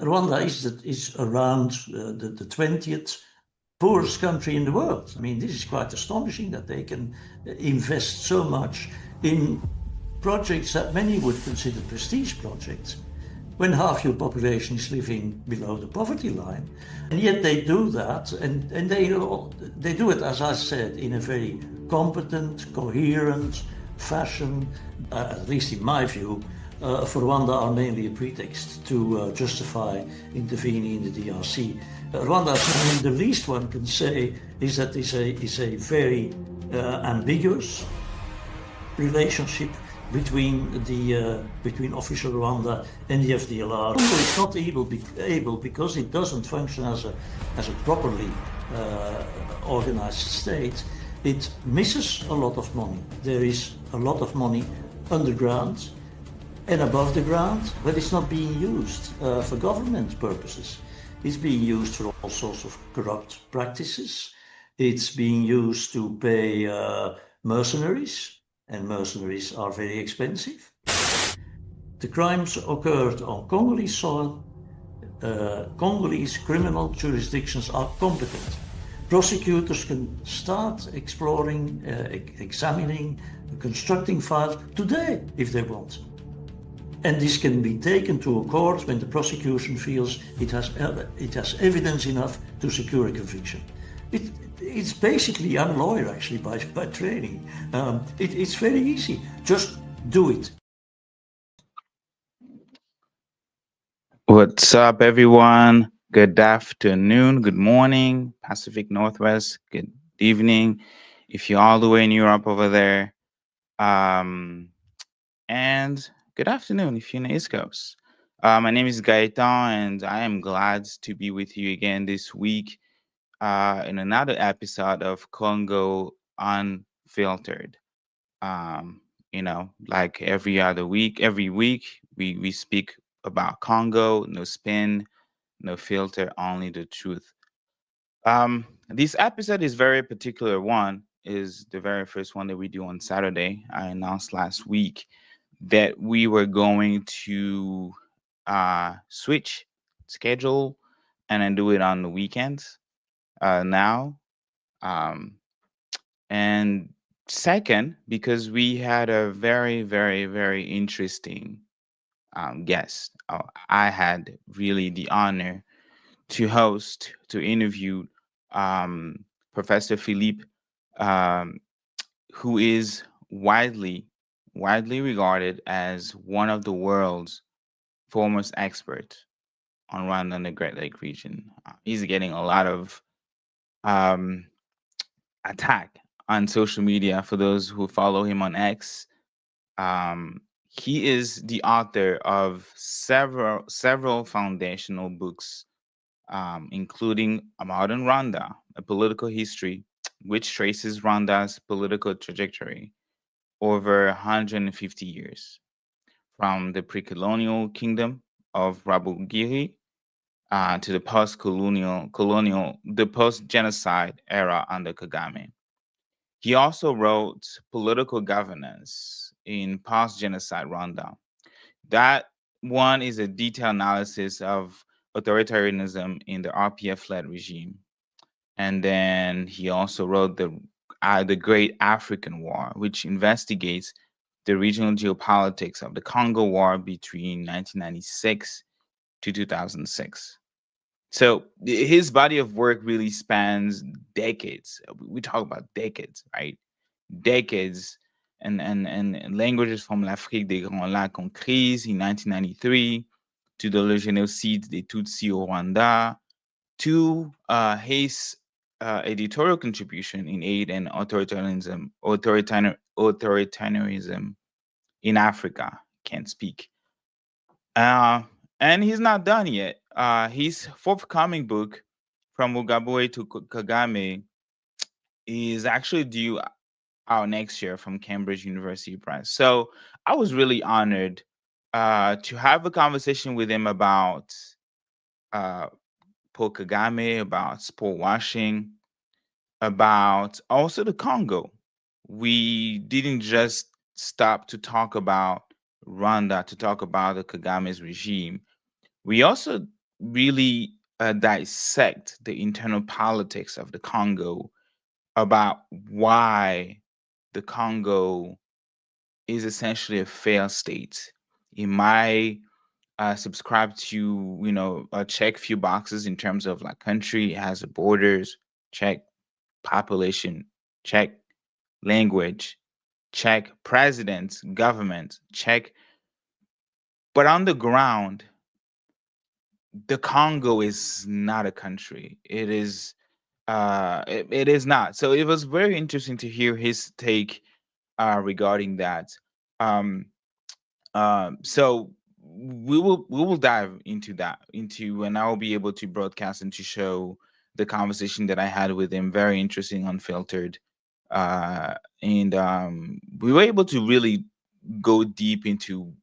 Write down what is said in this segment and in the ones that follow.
Rwanda is around the 20th poorest country in the world. I mean, this is quite astonishing that they can invest so much in projects that many would consider prestige projects, when half your population is living below the poverty line. And yet they do that, and they do it, as I said, in a very competent, coherent fashion, at least in my view. For Rwanda are mainly a pretext to justify intervening in the DRC. Rwanda, I mean, the least one can say is that it's a very ambiguous relationship between official Rwanda and the FDLR. It's not able because it doesn't function as a properly organized state. It misses a lot of money. There is a lot of money underground and above the ground, but it's not being used for government purposes. It's being used for all sorts of corrupt practices. It's being used to pay mercenaries, and mercenaries are very expensive. The crimes occurred on Congolese soil. Congolese criminal jurisdictions are competent. Prosecutors can start exploring, examining, constructing files today if they want. And this can be taken to a court when the prosecution feels it has evidence enough to secure a conviction. It's basically, I'm a lawyer actually by training. It's very easy. Just do it. What's up, everyone? Good afternoon, good morning, Pacific Northwest, good evening, if you're all the way in Europe over there. And good afternoon if you're in the East Coast. My name is Gaetan, and I am glad to be with you again this week in another episode of Congo Unfiltered. Like every week we speak about Congo, no spin, no filter, only the truth. This episode is very particular one, is the very first one that we do on Saturday. I announced last week that we were going to switch schedule and then do it on the weekends now. And second, because we had a very, very, very interesting guest. I had really the honor to interview Professor Filip, um, who is widely regarded as one of the world's foremost experts on Rwanda and the Great Lake region. He's getting a lot of um, attack on social media for those who follow him on X. Um, he is the author of several foundational books, including A Modern Rwanda, a political history, which traces Rwanda's political trajectory over 150 years, from the pre-colonial kingdom of Rabugiri to the post-genocide era under Kagame. He also wrote Political Governance in Post-Genocide Rwanda. That one is a detailed analysis of authoritarianism in the RPF-led regime. And then he also wrote the Great African War, which investigates the regional geopolitics of the Congo War between 1996 to 2006. So his body of work really spans decades. We talk about decades, right? Decades and languages from l'Afrique des Grands Lacs en crise in 1993 to the Le Génocide des Tutsis au Rwanda to his editorial contribution in aid and authoritarianism in Africa. Can't speak. Uh, and he's not done yet. His forthcoming book, From Mugabe to Kagame, is actually due out next year from Cambridge University Press. So I was really honored to have a conversation with him about uh, Paul Kagame, about Sportwashing, about also the Congo. We didn't just stop to talk about Rwanda, to talk about the Kagame's regime. We also really dissect the internal politics of the Congo, about why the Congo is essentially a failed state. It might subscribe to, check few boxes in terms of like country, it has borders, check, population, check, language, check, president, government, check. But on the ground, the Congo is not a country. It is not. So it was very interesting to hear his take regarding that. Um, so we will dive into that, and I will be able to broadcast and to show the conversation that I had with him. Very interesting, unfiltered, uh, and we were able to really go deep into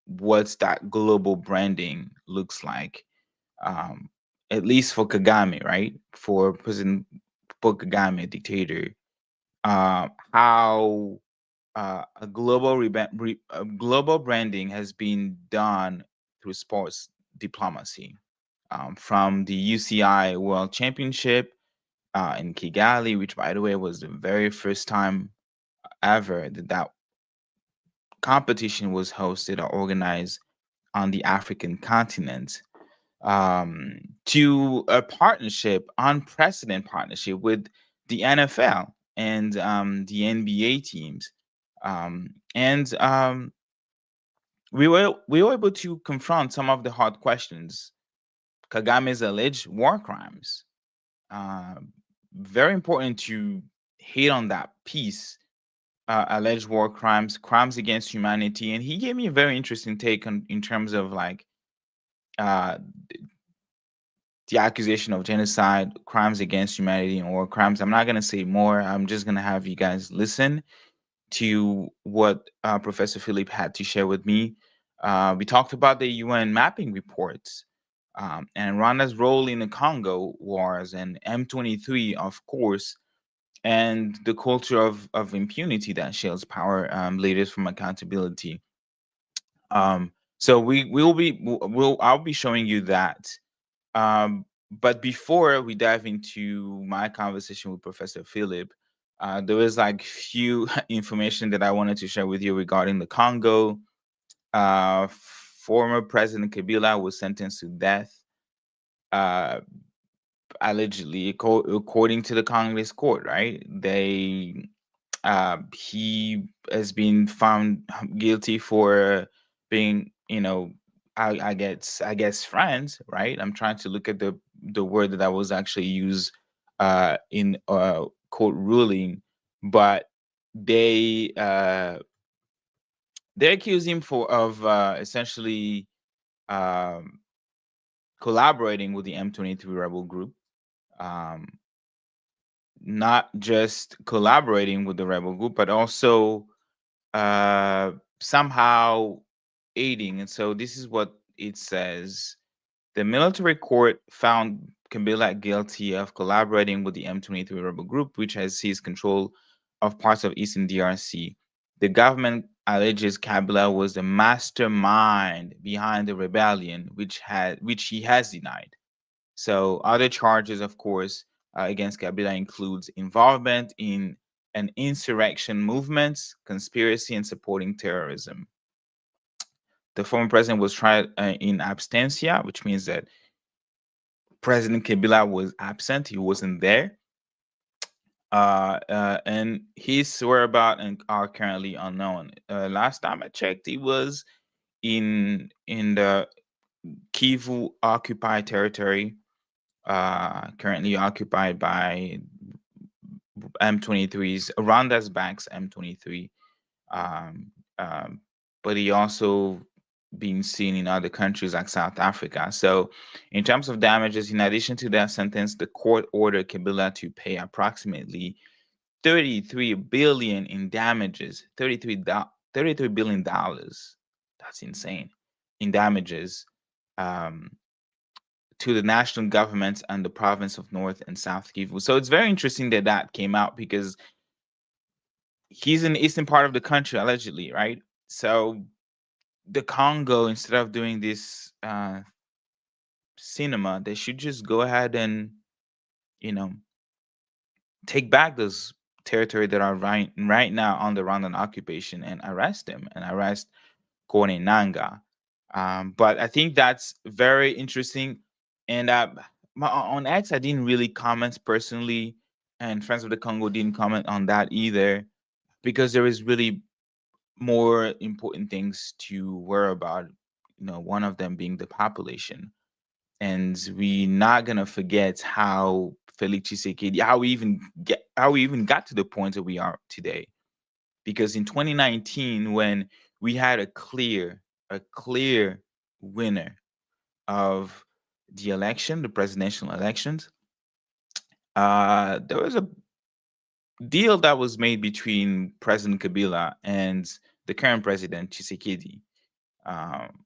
what's that global branding looks like, um, at least for Kagame, right? For President Paul Kagame, dictator, how a global branding has been done through sports diplomacy, from the UCI World Championship in Kigali, which, by the way, was the very first time ever that competition was hosted or organized on the African continent, to a partnership, unprecedented partnership with the NFL and the NBA teams. And we were able to confront some of the hard questions. Kagame's alleged war crimes. Uh, Very important to hit on that piece. Alleged war crimes, crimes against humanity, and he gave me a very interesting take on in terms of like uh, the accusation of genocide, crimes against humanity, and war crimes. I'm not gonna say more. I'm just gonna have you guys listen to what Professor Philip had to share with me. We talked about the UN mapping reports, and Rwanda's role in the Congo wars, and M23, of course, and the culture of impunity that shields power leaders from accountability. So I'll be showing you that. But before we dive into my conversation with Professor Philip, there was like few information that I wanted to share with you regarding the Congo. Former President Kabila was sentenced to death, uh, allegedly, according to the Congolese court. Right? He has been found guilty for being, I guess friends, right? I'm trying to look at the word that was actually used in court ruling, but they uh, they accuse him of essentially um, collaborating with the M23 rebel group. Um, Not just collaborating with the rebel group, but also uh, somehow aiding. And so this is what it says. The military court found Kabila guilty of collaborating with the M23 rebel group, which has seized control of parts of eastern DRC. The government alleges Kabila was the mastermind behind the rebellion, which he has denied. So other charges, of course, against Kabila includes involvement in an insurrection movement, conspiracy, and supporting terrorism. The former president was tried in absentia, which means that President Kabila was absent; he wasn't there, and his whereabouts are currently unknown. Last time I checked, he was in the Kivu occupied territory, currently occupied by M23's Rwanda's banks M23, um, um, but he also being seen in other countries like South Africa. So, in terms of damages, in addition to that sentence, the court ordered Kabila to pay approximately 33 billion in damages. 33 billion dollars. That's insane. In damages. Um, to the national governments and the province of North and South Kivu. So it's very interesting that that came out because he's in the eastern part of the country, allegedly, right? So the Congo, instead of doing this cinema, they should just go ahead and, you know, take back those territory that are right now under Rwandan occupation and arrest them and arrest Kone Nanga. But I think that's very interesting. And on X, I didn't really comment personally, and Friends of the Congo didn't comment on that either, because there is really more important things to worry about. You know, one of them being the population, and we're not gonna forget how Felix Tshisekedi, how we even got to the point that we are today. Because in 2019, when we had a clear winner of the election, the presidential elections, there was a deal that was made between President Kabila and the current president Tshisekedi. Um,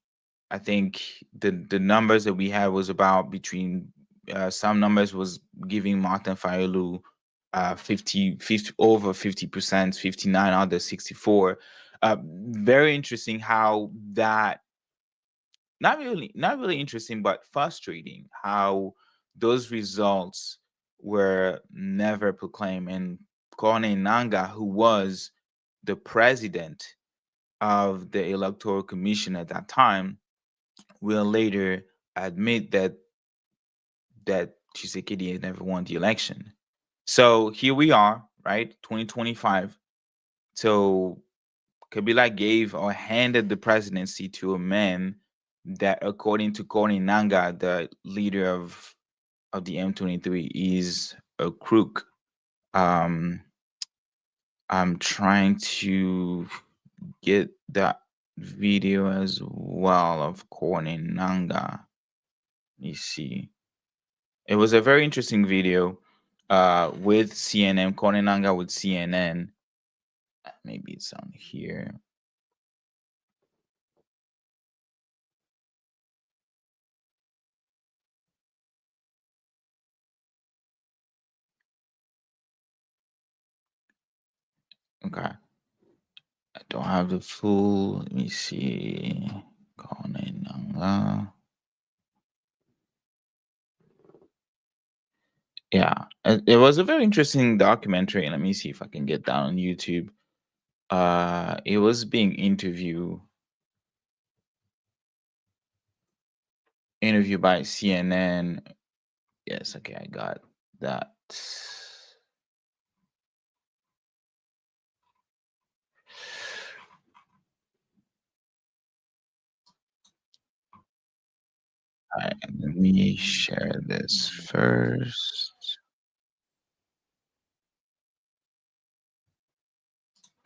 I think the numbers that we had was about between some numbers was giving Martin Fayulu 50 over 50%, 59, others 64. Very interesting how that, not really interesting, but frustrating how those results were never proclaimed. And Kone Nanga, who was the president of the Electoral Commission at that time, will later admit that Tshisekedi had never won the election. So here we are, right? 2025. So Kabila gave or handed the presidency to a man that, according to Kone Nanga, the leader of the M23, is a crook. Um, I'm trying to get that video as well of Kone Nanga. Let me see. It was a very interesting video with CNN, Kone Nanga with CNN. Maybe it's on here. Okay. I don't have the full. Let me see. Kone Nanga. Yeah, it was a very interesting documentary. Let me see if I can get that on YouTube. It was being interviewed by CNN. Yes, okay, I got that. All right, let me share this first.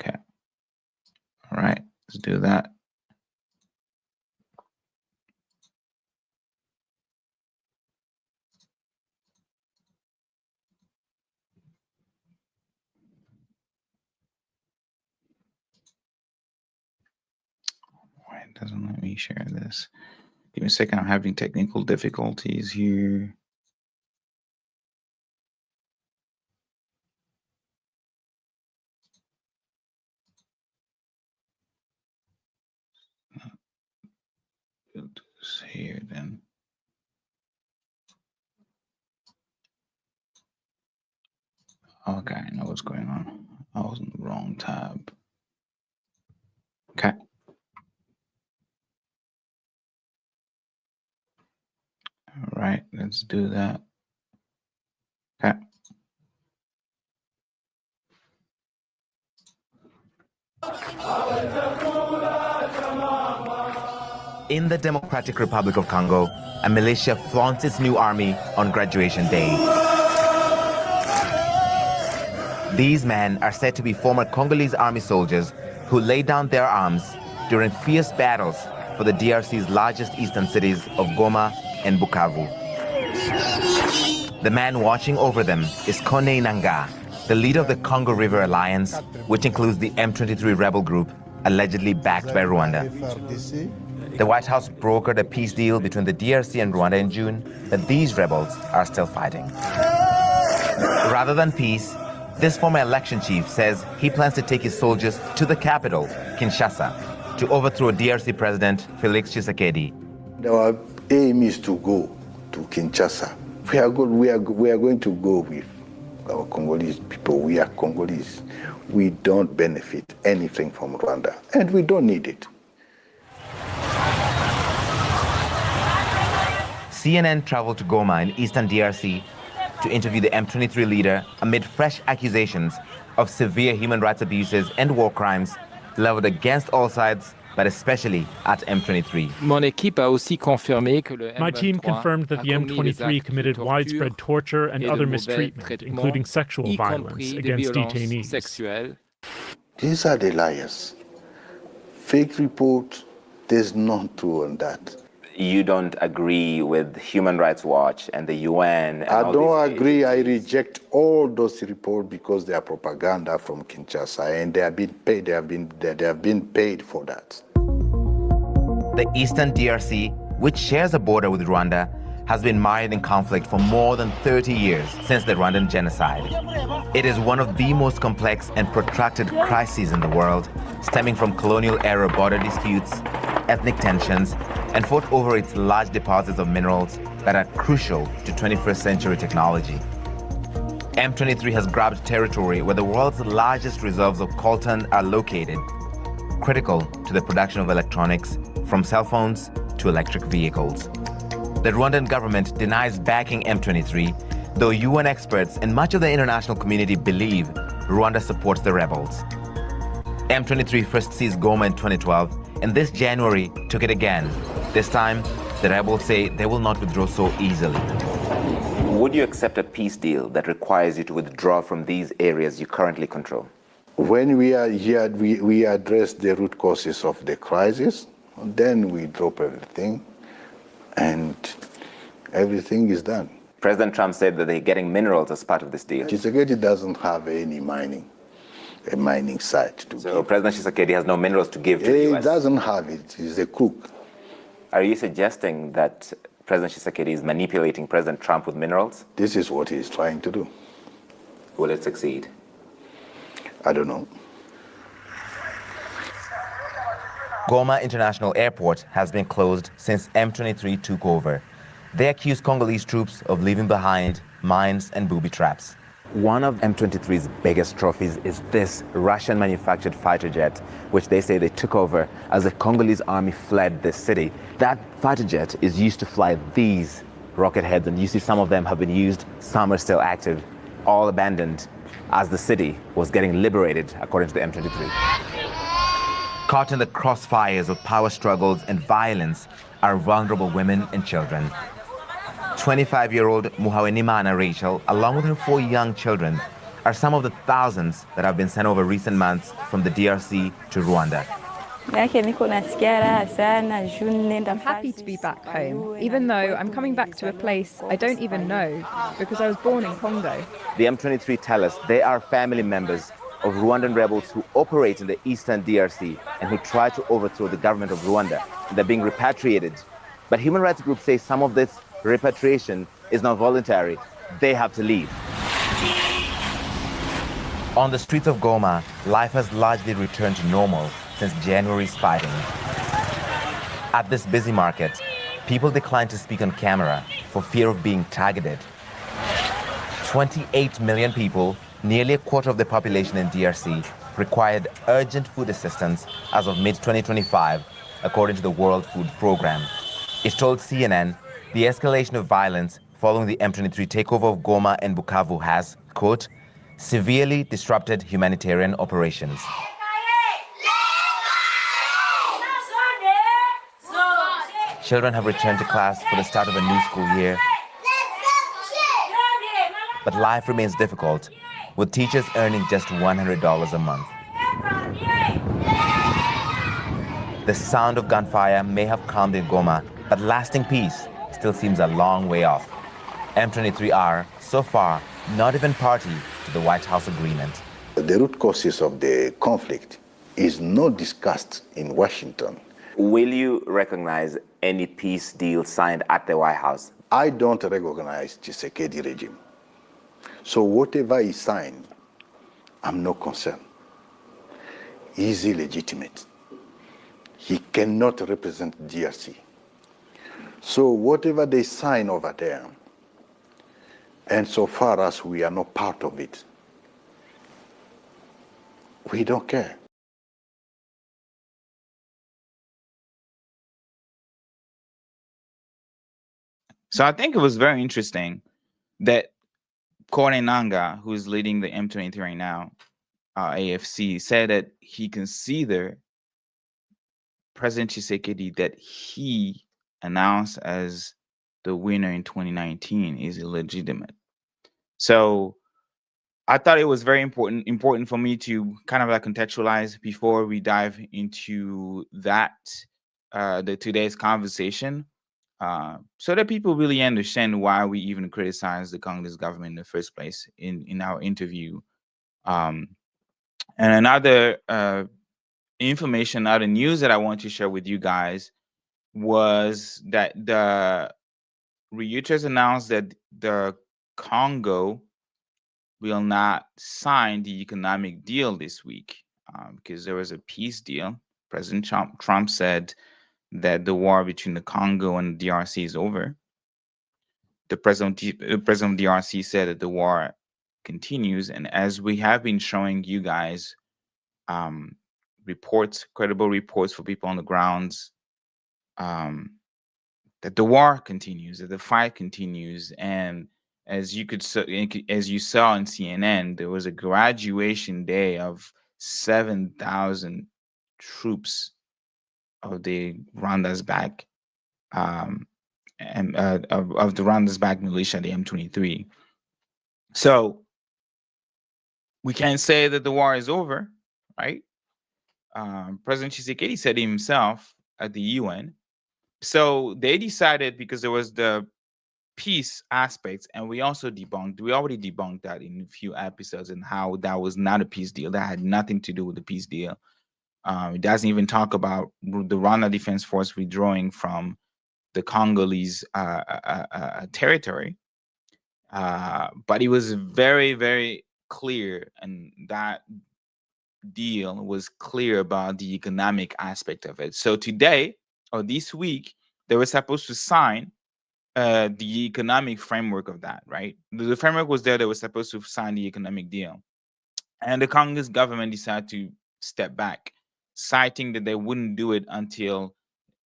Okay. All right, let's do that. Why it doesn't let me share this? Give me a second. I'm having technical difficulties here. Do this here then. Okay, I know what's going on. I was in the wrong tab. Okay. All right, let's do that. Okay. In the Democratic Republic of Congo, a militia flaunts its new army on graduation day. These men are said to be former Congolese army soldiers who laid down their arms during fierce battles for the DRC's largest eastern cities of Goma and Bukavu. The man watching over them is Kone Nanga, the leader of the Congo River Alliance, which includes the M23 rebel group allegedly backed by Rwanda. The White House brokered a peace deal between the DRC and Rwanda in June, but these rebels are still fighting. Rather than peace, this former election chief says he plans to take his soldiers to the capital, Kinshasa, to overthrow DRC President Felix Tshisekedi. Our aim is to go to Kinshasa. We are going to go with our Congolese people. We are Congolese. We don't benefit anything from Rwanda, and we don't need it. CNN traveled to Goma in eastern DRC to interview the M23 leader amid fresh accusations of severe human rights abuses and war crimes leveled against all sides, but especially at M23. My team confirmed that the M23 committed widespread torture and other mistreatment, including sexual violence against detainees. These are the liars. Fake report, there's none true on that. You don't agree with Human Rights Watch and the UN? And I don't agree. I reject all those reports because they are propaganda from Kinshasa, and they have been paid. They have been paid for that. The eastern DRC, which shares a border with Rwanda, has been mired in conflict for more than 30 years since the Rwandan genocide. It is one of the most complex and protracted crises in the world, stemming from colonial-era border disputes, ethnic tensions, and fought over its large deposits of minerals that are crucial to 21st century technology. M23 has grabbed territory where the world's largest reserves of coltan are located, critical to the production of electronics, from cell phones to electric vehicles. The Rwandan government denies backing M23, though UN experts and much of the international community believe Rwanda supports the rebels. M23 first seized Goma in 2012, and this January took it again. This time, the rebels say they will not withdraw so easily. Would you accept a peace deal that requires you to withdraw from these areas you currently control? When we are here, we address the root causes of the crisis, then we drop everything, and everything is done. President Trump said that they're getting minerals as part of this deal. Tshisekedi doesn't have any a mining site to give. So President Tshisekedi has no minerals to give to the US? He doesn't have it. He's a crook. Are you suggesting that President Tshisekedi is manipulating President Trump with minerals? This is what he's trying to do. Will it succeed? I don't know. Goma International Airport has been closed since M23 took over. They accuse Congolese troops of leaving behind mines and booby traps. One of M23's biggest trophies is this Russian-manufactured fighter jet, which they say they took over as the Congolese army fled this city. That fighter jet is used to fly these rocket heads, and you see some of them have been used, some are still active, all abandoned as the city was getting liberated, according to the M23. Caught in the crossfires of power struggles and violence are vulnerable women and children. 25-year-old Muhawenimana Rachel, along with her 4 young children, are some of the thousands that have been sent over recent months from the DRC to Rwanda. I'm happy to be back home, even though I'm coming back to a place I don't even know, because I was born in Congo. The M23 tell us they are family members of Rwandan rebels who operate in the eastern DRC and who try to overthrow the government of Rwanda. They're being repatriated. But human rights groups say some of this repatriation is not voluntary. They have to leave. On the streets of Goma, life has largely returned to normal since January's fighting. At this busy market, people decline to speak on camera for fear of being targeted. 28 million people, nearly a quarter of the population in DRC, required urgent food assistance as of mid-2025, according to the World Food Programme. It told CNN the escalation of violence following the M23 takeover of Goma and Bukavu has, quote, severely disrupted humanitarian operations. Children have returned to class for the start of a new school year, but life remains difficult, with teachers earning just $100 a month. The sound of gunfire may have calmed in Goma, but lasting peace still seems a long way off. M23 are, so far, not even party to the White House agreement. The root causes of the conflict is not discussed in Washington. Will you recognize any peace deal signed at the White House? I don't recognize Tshisekedi regime. So whatever is signed, I'm not concerned. He's illegitimate. He cannot represent DRC. So whatever they sign over there, and so far as we are not part of it, we don't care. So I think it was very interesting that Kore Nanga, who is leading the M23 right now, AFC, said that he considered President Tshisekedi that he announced as the winner in 2019 is illegitimate. So I thought it was very important for me to kind of like contextualize before we dive into that, today's conversation, so that people really understand why we even criticize the Congolese government in the first place in our interview. And another information, other news that I want to share with you guys was that the Reuters announced that the Congo will not sign the economic deal this week, because there was a peace deal. President Trump said that the war between the Congo and the DRC is over. The president of DRC said that the war continues, and as we have been showing you guys, reports, credible reports for people on the grounds, that the war continues, that the fight continues, and as you saw on CNN, there was a graduation day of 7,000 troops of the Rwanda's back, and of the Rwanda's back militia, the M23. So we can't say that the war is over, right? President Tshisekedi said himself at the UN. So they decided, because there was the peace aspects, and we already debunked that in a few episodes, and how that was not a peace deal. That had nothing to do with the peace deal. It doesn't even talk about the Rwanda Defense Force withdrawing from the Congolese territory. But it was very, very clear, and that deal was clear about the economic aspect of it. So today, or this week, they were supposed to sign the economic framework of that, right? The framework was there. They were supposed to sign the economic deal. And the Congolese government decided to step back, citing that they wouldn't do it until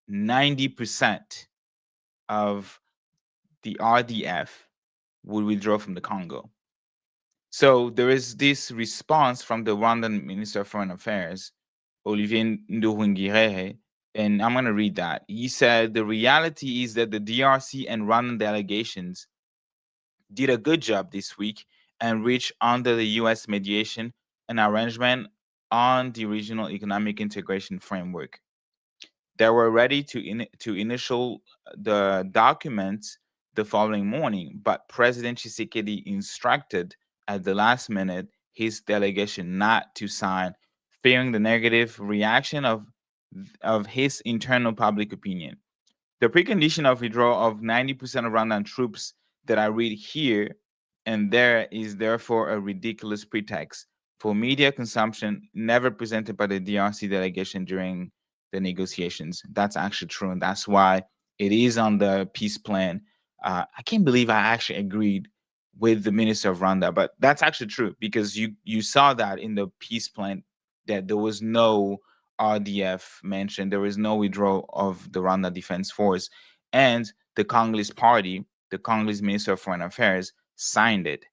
90% of the RDF would withdraw from the Congo. So there is this response from the Rwandan Minister of Foreign Affairs, Olivier Nduhungirehe, and I'm going to read that. He said, the reality is that the DRC and Rwandan delegations did a good job this week and reached, under the U.S. mediation, an arrangement on the regional economic integration framework. They were ready to initial the documents the following morning, but President Tshisekedi instructed at the last minute his delegation not to sign, fearing the negative reaction of his internal public opinion. The precondition of withdrawal of 90% of Rwandan troops that I read here and there is therefore a ridiculous pretext for media consumption never presented by the DRC delegation during the negotiations. That's actually true, and that's why it is on the peace plan. I can't believe I actually agreed with the Minister of Rwanda, but that's actually true, because you saw that in the peace plan that there was no RDF mentioned, there was no withdrawal of the Rwanda Defense Force, and the Congolese party, the Congolese Minister of Foreign Affairs, signed it.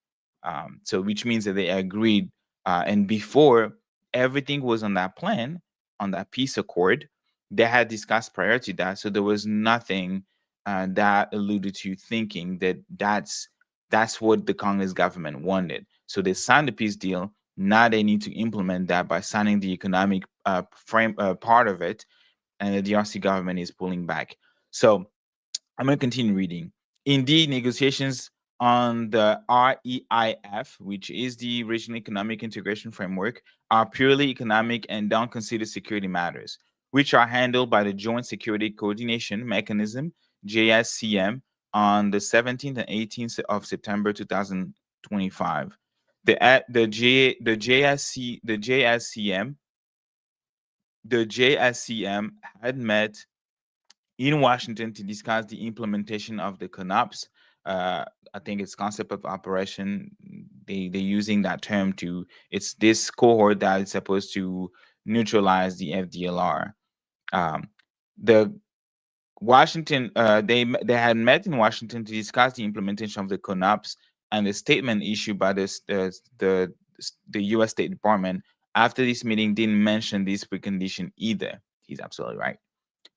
So which means that they agreed, and before everything was on that plan, on that peace accord, they had discussed prior to that. So there was nothing that alluded to thinking that that's what the Congolese government wanted. So they signed the peace deal. Now they need to implement that by signing the economic part of it, and the DRC government is pulling back. So I'm going to continue reading. Indeed, negotiations on the REIF, which is the Regional Economic Integration Framework, are purely economic and don't consider security matters, which are handled by the Joint Security Coordination Mechanism, JSCM, on the 17th and 18th of September 2025. The JSCM had met in Washington to discuss the implementation of the CONOPS. I think it's concept of operation. They're using that term to, it's this cohort that is supposed to neutralize the FDLR. The Washington, they had met in Washington to discuss the implementation of the CONOPS, and the statement issued by the U.S. State Department after this meeting didn't mention this precondition either. He's absolutely right.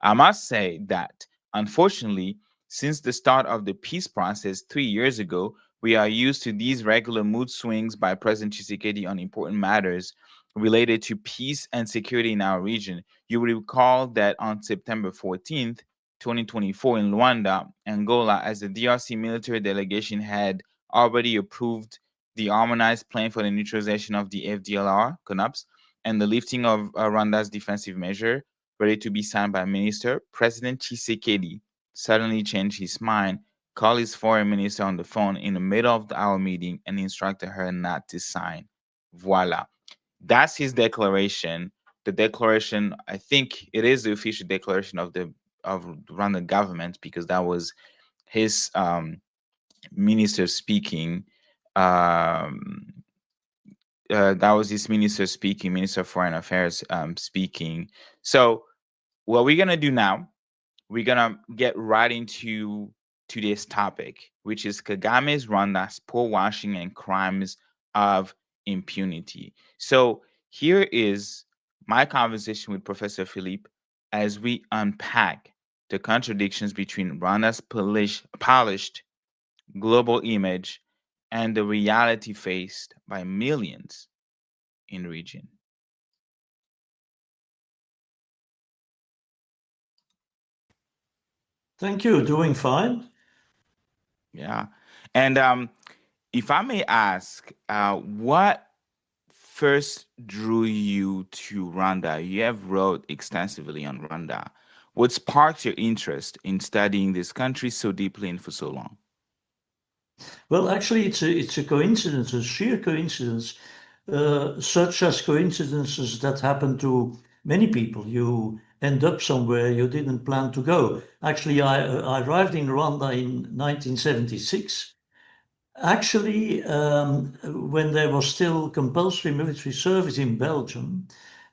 I must say that, unfortunately, since the start of the peace process 3 years ago, we are used to these regular mood swings by President Tshisekedi on important matters related to peace and security in our region. You will recall that on September 14th, 2024, in Rwanda, Angola, as the DRC military delegation had already approved the harmonized plan for the neutralization of the FDLR, CONOPS, and the lifting of Rwanda's defensive measure, ready to be signed by minister, President Tshisekedi suddenly changed his mind, called his foreign minister on the phone in the middle of our meeting, and instructed her not to sign. Voila. That's his declaration. The declaration, I think it is the official declaration of the Rwanda government, because that was his minister speaking. That was his minister speaking, Minister of Foreign Affairs speaking. So what we're gonna do now, we're gonna get right into today's topic, which is Kagame's Rwanda sportwashing and crimes of impunity. So here is my conversation with Professor Filip as we unpack the contradictions between Rwanda's polished global image and the reality faced by millions in the region. Thank you. Doing fine. Yeah. And if I may ask, what first drew you to Rwanda? You have wrote extensively on Rwanda. What sparked your interest in studying this country so deeply and for so long? Well, actually, it's a coincidence, a sheer coincidence, such as coincidences that happen to many people. You end up somewhere you didn't plan to go. Actually, I arrived in Rwanda in 1976. Actually, when there was still compulsory military service in Belgium,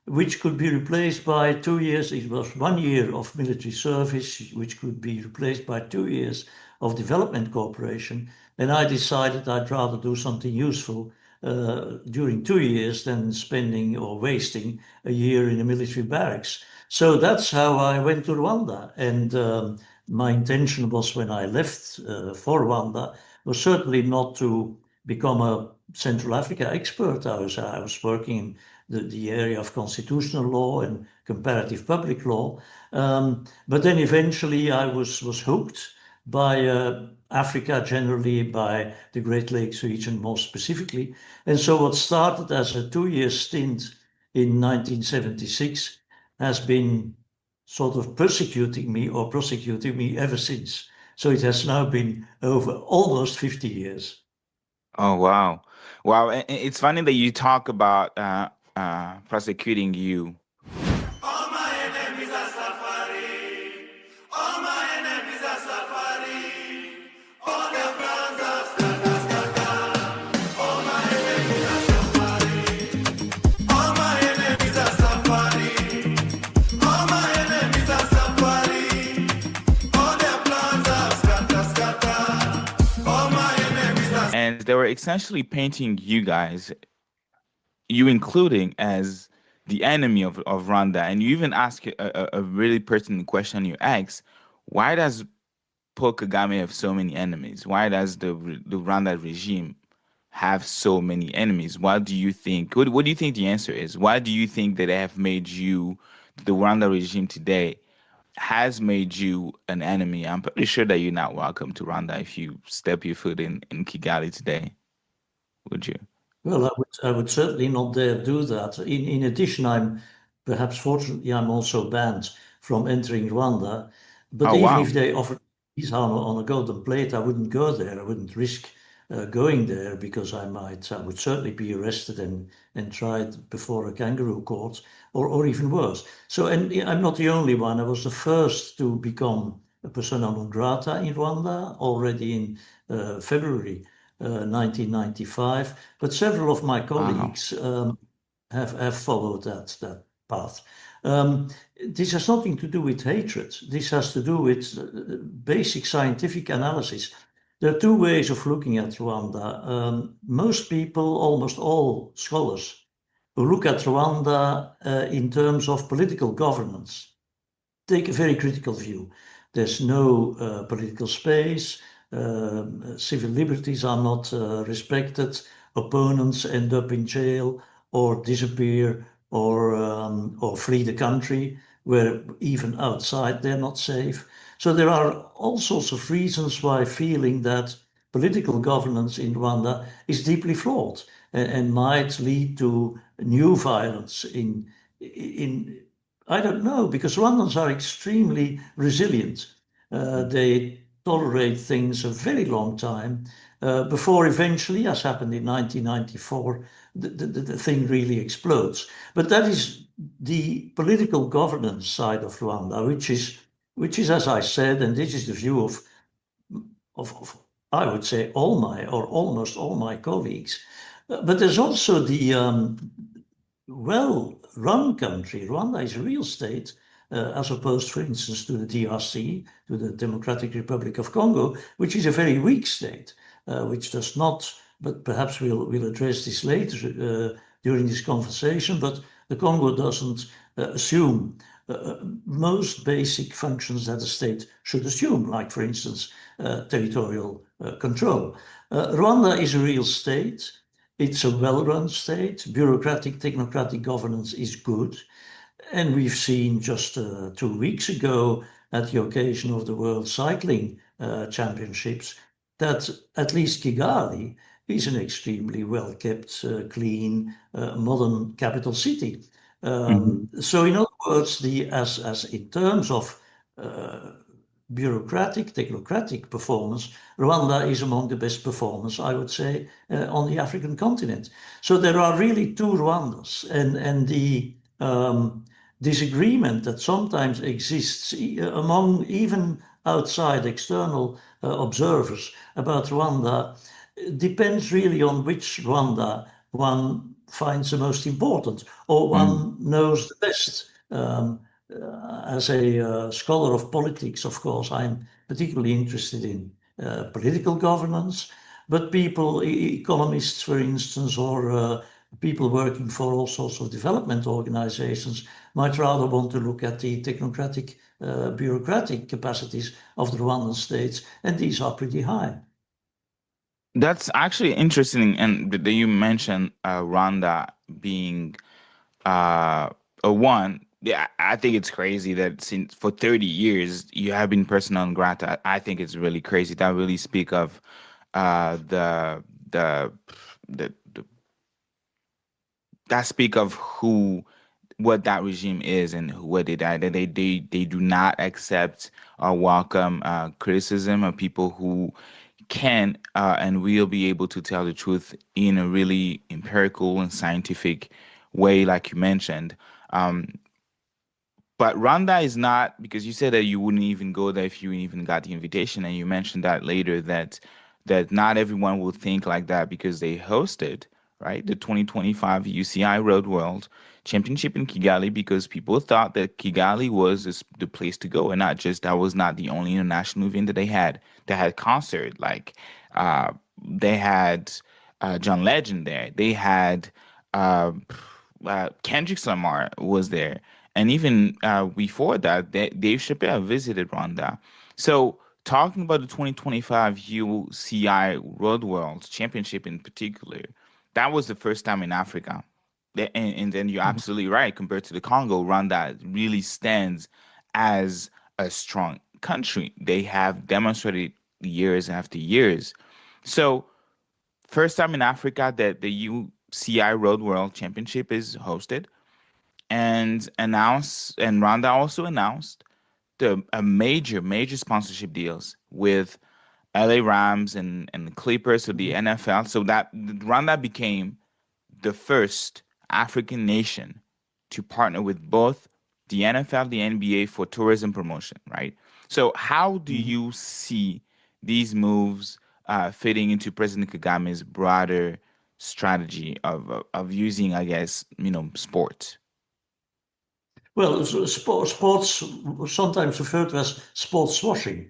which could be replaced by 2 years. It was 1 year of military service, which could be replaced by 2 years of development cooperation. And I decided I'd rather do something useful during 2 years than spending or wasting a year in a military barracks. So that's how I went to Rwanda. And my intention was, when I left for Rwanda, was certainly not to become a Central Africa expert. I was working in the area of constitutional law and comparative public law. But then eventually I was hooked by Africa generally, by the Great Lakes region more specifically. And so what started as a 2-year stint in 1976 has been sort of persecuting me or prosecuting me ever since. So it has now been over almost 50 years. Oh, wow. Wow. It's funny that you talk about prosecuting you. All my enemies are suffering. All my enemies are suffering. All their plans are scatter, scatter. All my enemies are suffering. All my enemies are suffering. All my enemies are suffering. All their plans are scatter, scatter. All my enemies are. And they were essentially painting you guys, you including, as the enemy of Rwanda. And you even ask a really pertinent question. You ask, why does Paul Kagame have so many enemies? Why does the Rwanda regime have so many enemies? What do you think? What do you think the answer is? Why do you think that they have made you, the Rwanda regime today, has made you an enemy? I'm pretty sure that you're not welcome to Rwanda if you step your foot in Kigali today. Would you? Well, I would certainly not dare do that. In addition, fortunately, I'm also banned from entering Rwanda. But Oh, even wow. if they offered peace on a golden plate, I wouldn't go there. I wouldn't risk going there, because I would certainly be arrested and tried before a kangaroo court, or even worse. So, and I'm not the only one. I was the first to become a persona non grata in Rwanda already in February 1995. But several of my colleagues have followed that path. This has nothing to do with hatred. This has to do with basic scientific analysis. There are two ways of looking at Rwanda. Most people, almost all scholars, who look at Rwanda in terms of political governance, take a very critical view. There's no political space, civil liberties are not respected, opponents end up in jail or disappear or flee the country, where even outside they're not safe. So there are all sorts of reasons why feeling that political governance in Rwanda is deeply flawed and might lead to new violence in I don't know, because Rwandans are extremely resilient. They tolerate things a very long time before eventually, as happened in 1994, the thing really explodes. But that is the political governance side of Rwanda, which is, as I said, and this is the view of I would say all my or almost all my colleagues. But there's also the well-run country. Rwanda is a real state, as opposed, for instance, to the DRC, to the Democratic Republic of Congo, which is a very weak state, which does not, but perhaps we'll address this later during this conversation, but the Congo doesn't assume most basic functions that a state should assume, like, for instance, territorial control. Rwanda is a real state. It's a well-run state. Bureaucratic, technocratic governance is good. And we've seen just 2 weeks ago, at the occasion of the World Cycling Championships, that at least Kigali is an extremely well-kept, clean, modern capital city. So in other words, as in terms of bureaucratic, technocratic performance, Rwanda is among the best performers, I would say, on the African continent. So there are really two Rwandas, and the disagreement that sometimes exists among even outside external observers about Rwanda depends really on which Rwanda one finds the most important, or one knows the best. As a scholar of politics, of course, I'm particularly interested in political governance, but people, economists, for instance, or people working for all sorts of development organizations might rather want to look at the technocratic, bureaucratic capacities of the Rwandan states, and these are pretty high. That's actually interesting, and that you mentioned Rwanda being a one. Yeah, I think it's crazy that since for 30 years you have been persona non grata. I think it's really crazy. That really speak of the that speak of what that regime is and what they did. They do not accept or welcome criticism of people who can and will be able to tell the truth in a really empirical and scientific way, like you mentioned. But Rwanda is not, because you said that you wouldn't even go there if you even got the invitation, and you mentioned that later that not everyone will think like that because they hosted, right, the 2025 UCI Road World Championship in Kigali, because people thought that Kigali was the place to go, and not just that was not the only international event that they had. They had concert, like they had John Legend there. They had Kendrick Lamar was there, and even before that, Dave Chappelle visited Rwanda. So talking about the 2025 UCI Road World Championship in particular, that was the first time in Africa. And then you're absolutely right. Compared to the Congo, Rwanda really stands as a strong country. They have demonstrated years after years. So first time in Africa that the UCI Road World Championship is hosted, and Rwanda also announced a major sponsorship deals with LA Rams and the Clippers, so the NFL. So that Rwanda became the first African nation to partner with both the NFL, the NBA for tourism promotion, right? So how do you see these moves fitting into President Kagame's broader strategy of using, I guess, sports? Well, sports sometimes referred to as sports washing,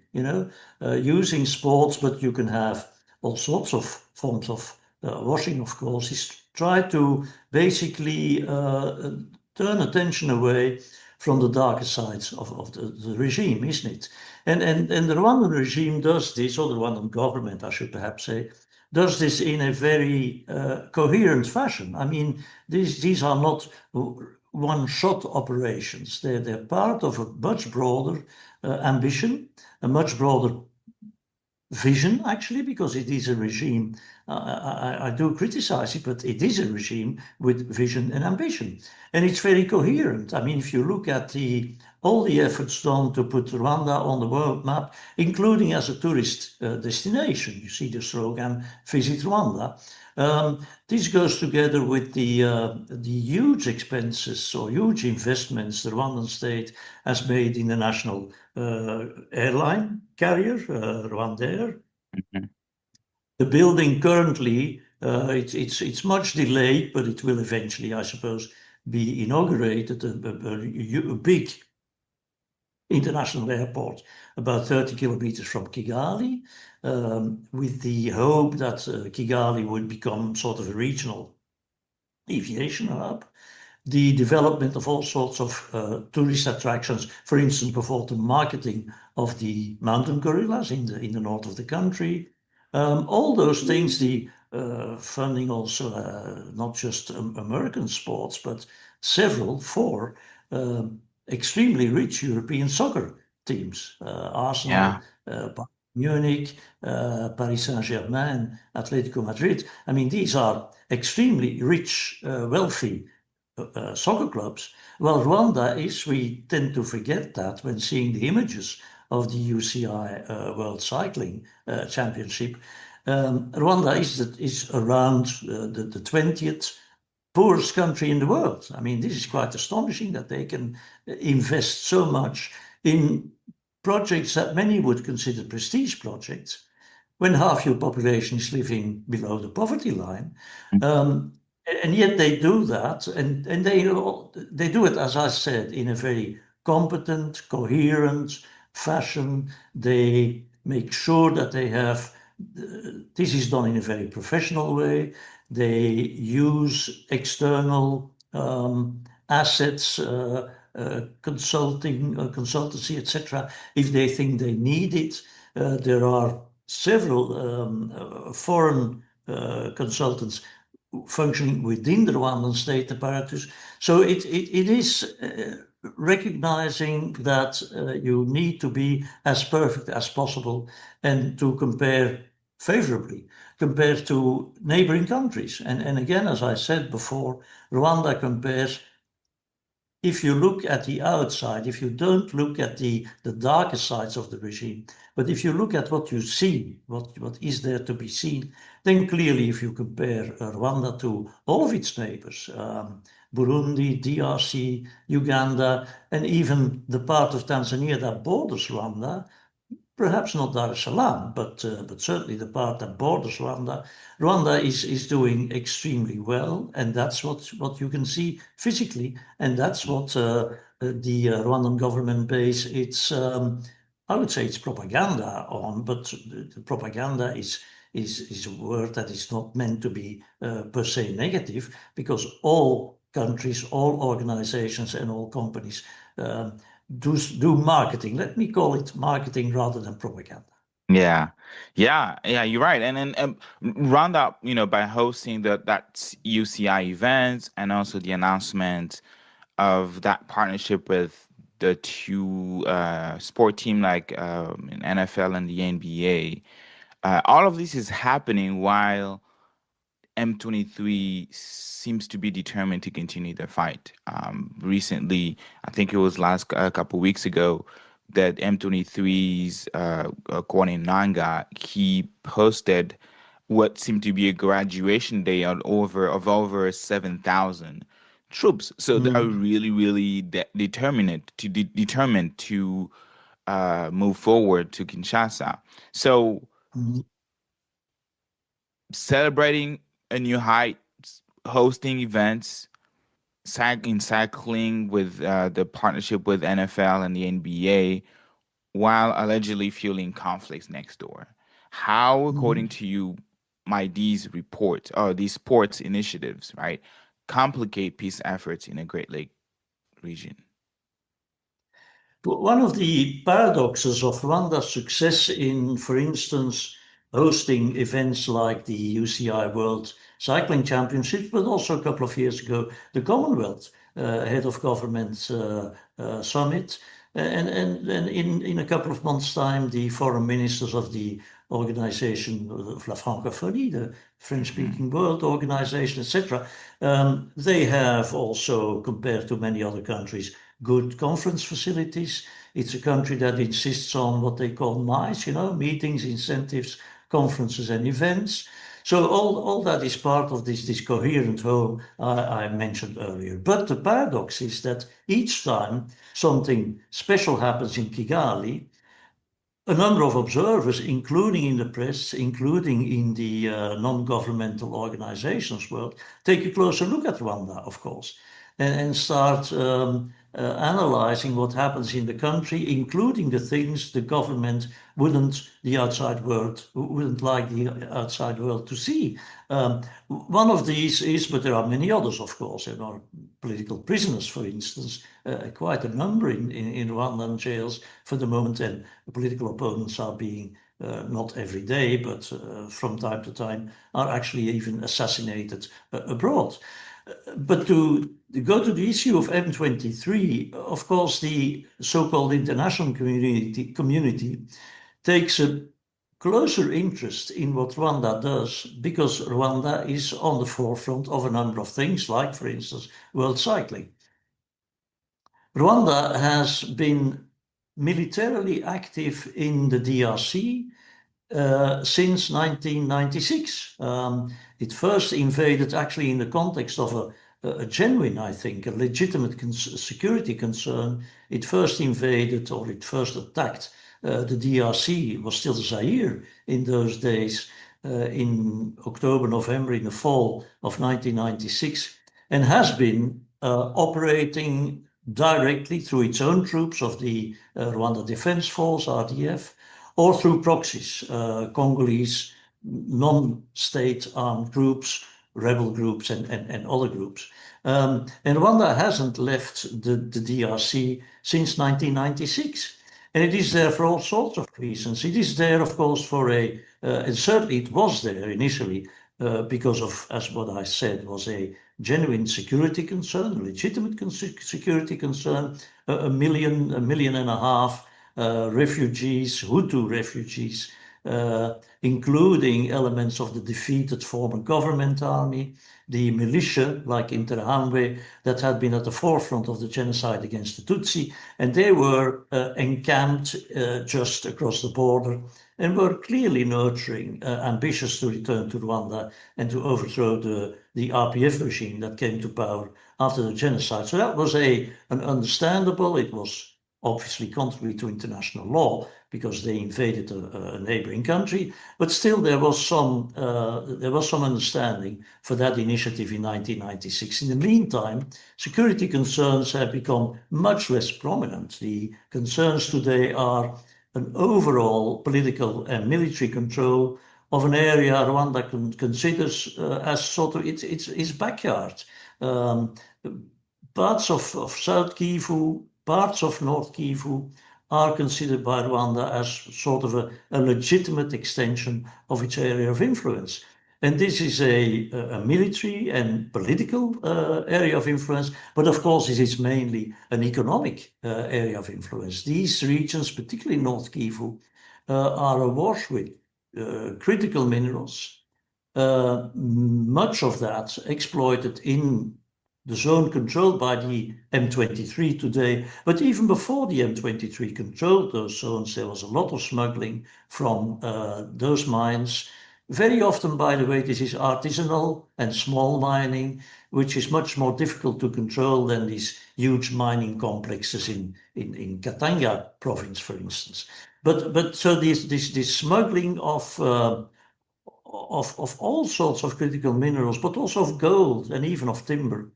using sports, but you can have all sorts of forms of washing, of course, is try to basically turn attention away from the darker sides of the regime, isn't it? And the Rwandan regime does this, or the Rwandan government, I should perhaps say, does this in a very coherent fashion. I mean, these are not one-shot operations. They're part of a much broader ambition, a much broader vision, actually, because it is a regime. I do criticize it, but it is a regime with vision and ambition. And it's very coherent. I mean, if you look at all the efforts done to put Rwanda on the world map, including as a tourist destination, you see the slogan, Visit Rwanda. This goes together with the huge expenses or huge investments the Rwandan state has made in the national airline carrier, Rwandair. Mhm. The building currently, it's much delayed, but it will eventually, I suppose, be inaugurated. A big international airport about 30 kilometers from Kigali, with the hope that Kigali would become sort of a regional aviation hub. The development of all sorts of tourist attractions, for instance, before the marketing of the mountain gorillas in the north of the country. All those things, the funding also not just American sports, but four extremely rich European soccer teams, Arsenal, Bayern Munich, Paris Saint-Germain, Atletico Madrid. I mean, these are extremely rich, wealthy soccer clubs. Well, Rwanda is, we tend to forget that when seeing the images of the UCI World Cycling Championship. Rwanda is around the 20th poorest country in the world. I mean, this is quite astonishing that they can invest so much in projects that many would consider prestige projects when half your population is living below the poverty line. And yet they do that, and they do it, as I said, in a very competent, coherent fashion. They make sure that they have, this is done in a very professional way. They use external assets, consultancy, etc., if they think they need it. There are several foreign consultants functioning within the Rwandan state apparatus. So it is recognizing that you need to be as perfect as possible and to compare favorably compared to neighboring countries. And again, as I said before, Rwanda compares, if you look at the outside, if you don't look at the darker sides of the regime, but if you look at what you see, what is there to be seen, then clearly if you compare Rwanda to all of its neighbors, Burundi, DRC, Uganda, and even the part of Tanzania that borders Rwanda, perhaps not Dar es Salaam, but certainly the part that borders Rwanda. Rwanda is doing extremely well, and that's what you can see physically, and that's what the Rwandan government base its I would say it's propaganda on, but the propaganda is a word that is not meant to be per se negative, because all countries, all organizations, and all companies do marketing. Let me call it marketing rather than propaganda. Yeah, you're right. And then round up, by hosting that UCI events and also the announcement of that partnership with the two sport team like in NFL and the NBA. All of this is happening while M23 seems to be determined to continue the fight. Recently, I think it was last a couple weeks ago, that M23's Kwame Nanga, he posted what seemed to be a graduation day of over 7,000 troops. So they are really, really determined to move forward to Kinshasa. So celebrating a new height, hosting events, cycling with the partnership with NFL and the NBA, while allegedly fueling conflicts next door. How, according to you, might these reports or these sports initiatives, right, complicate peace efforts in a Great Lake region? One of the paradoxes of Rwanda's success in, for instance, hosting events like the UCI World Cycling Championships, but also a couple of years ago, the Commonwealth Head of Government Summit, and in a couple of months' time, the foreign ministers of the organization of La Francophonie, the French-speaking world organization, etc. They have also, compared to many other countries, good conference facilities. It's a country that insists on what they call MICE, meetings, incentives, conferences, and events. So all that is part of this coherent whole I mentioned earlier. But the paradox is that each time something special happens in Kigali, a number of observers, including in the press, including in the non-governmental organizations world, take a closer look at Rwanda, of course, and start analyzing what happens in the country, including the things the government the outside world wouldn't like the outside world to see. One of these is, but there are many others, of course. There are political prisoners, for instance, quite a number in Rwandan jails for the moment, and political opponents are being not every day, but from time to time, are actually even assassinated abroad. But to go to the issue of M23, of course, the so-called international community takes a closer interest in what Rwanda does because Rwanda is on the forefront of a number of things, like, for instance, world cycling. Rwanda has been militarily active in the DRC since 1996. It first invaded, actually in the context of a genuine, I think, a legitimate security concern. It first invaded, or it first attacked the DRC, was still Zaire in those days, in October, November, in the fall of 1996, and has been operating directly through its own troops of the Rwanda Defense Force, RDF, or through proxies, Congolese non-state armed groups, rebel groups, and other groups. And Rwanda hasn't left the DRC since 1996. And it is there for all sorts of reasons. It is there, of course, and certainly it was there initially because of, as what I said, was a genuine security concern, a legitimate security concern, a million and a half refugees, Hutu refugees, including elements of the defeated former government army, the militia like Interahamwe that had been at the forefront of the genocide against the Tutsi, and they were encamped just across the border and were clearly nurturing, ambitious to return to Rwanda and to overthrow the RPF regime that came to power after the genocide. So that was an understandable, it was obviously contrary to international law because they invaded a neighboring country, but still there was some understanding for that initiative in 1996. In the meantime, security concerns have become much less prominent. The concerns today are an overall political and military control of an area Rwanda considers as sort of its backyard. Parts of South Kivu, parts of North Kivu are considered by Rwanda as sort of a legitimate extension of its area of influence. And this is a military and political area of influence, but of course it is mainly an economic area of influence. These regions, particularly North Kivu, are awash with critical minerals, much of that exploited in the zone controlled by the M23 today. But even before the M23 controlled those zones, there was a lot of smuggling from those mines. Very often, by the way, this is artisanal and small mining, which is much more difficult to control than these huge mining complexes in Katanga province, for instance. But so this smuggling of all sorts of critical minerals, but also of gold and even of timber,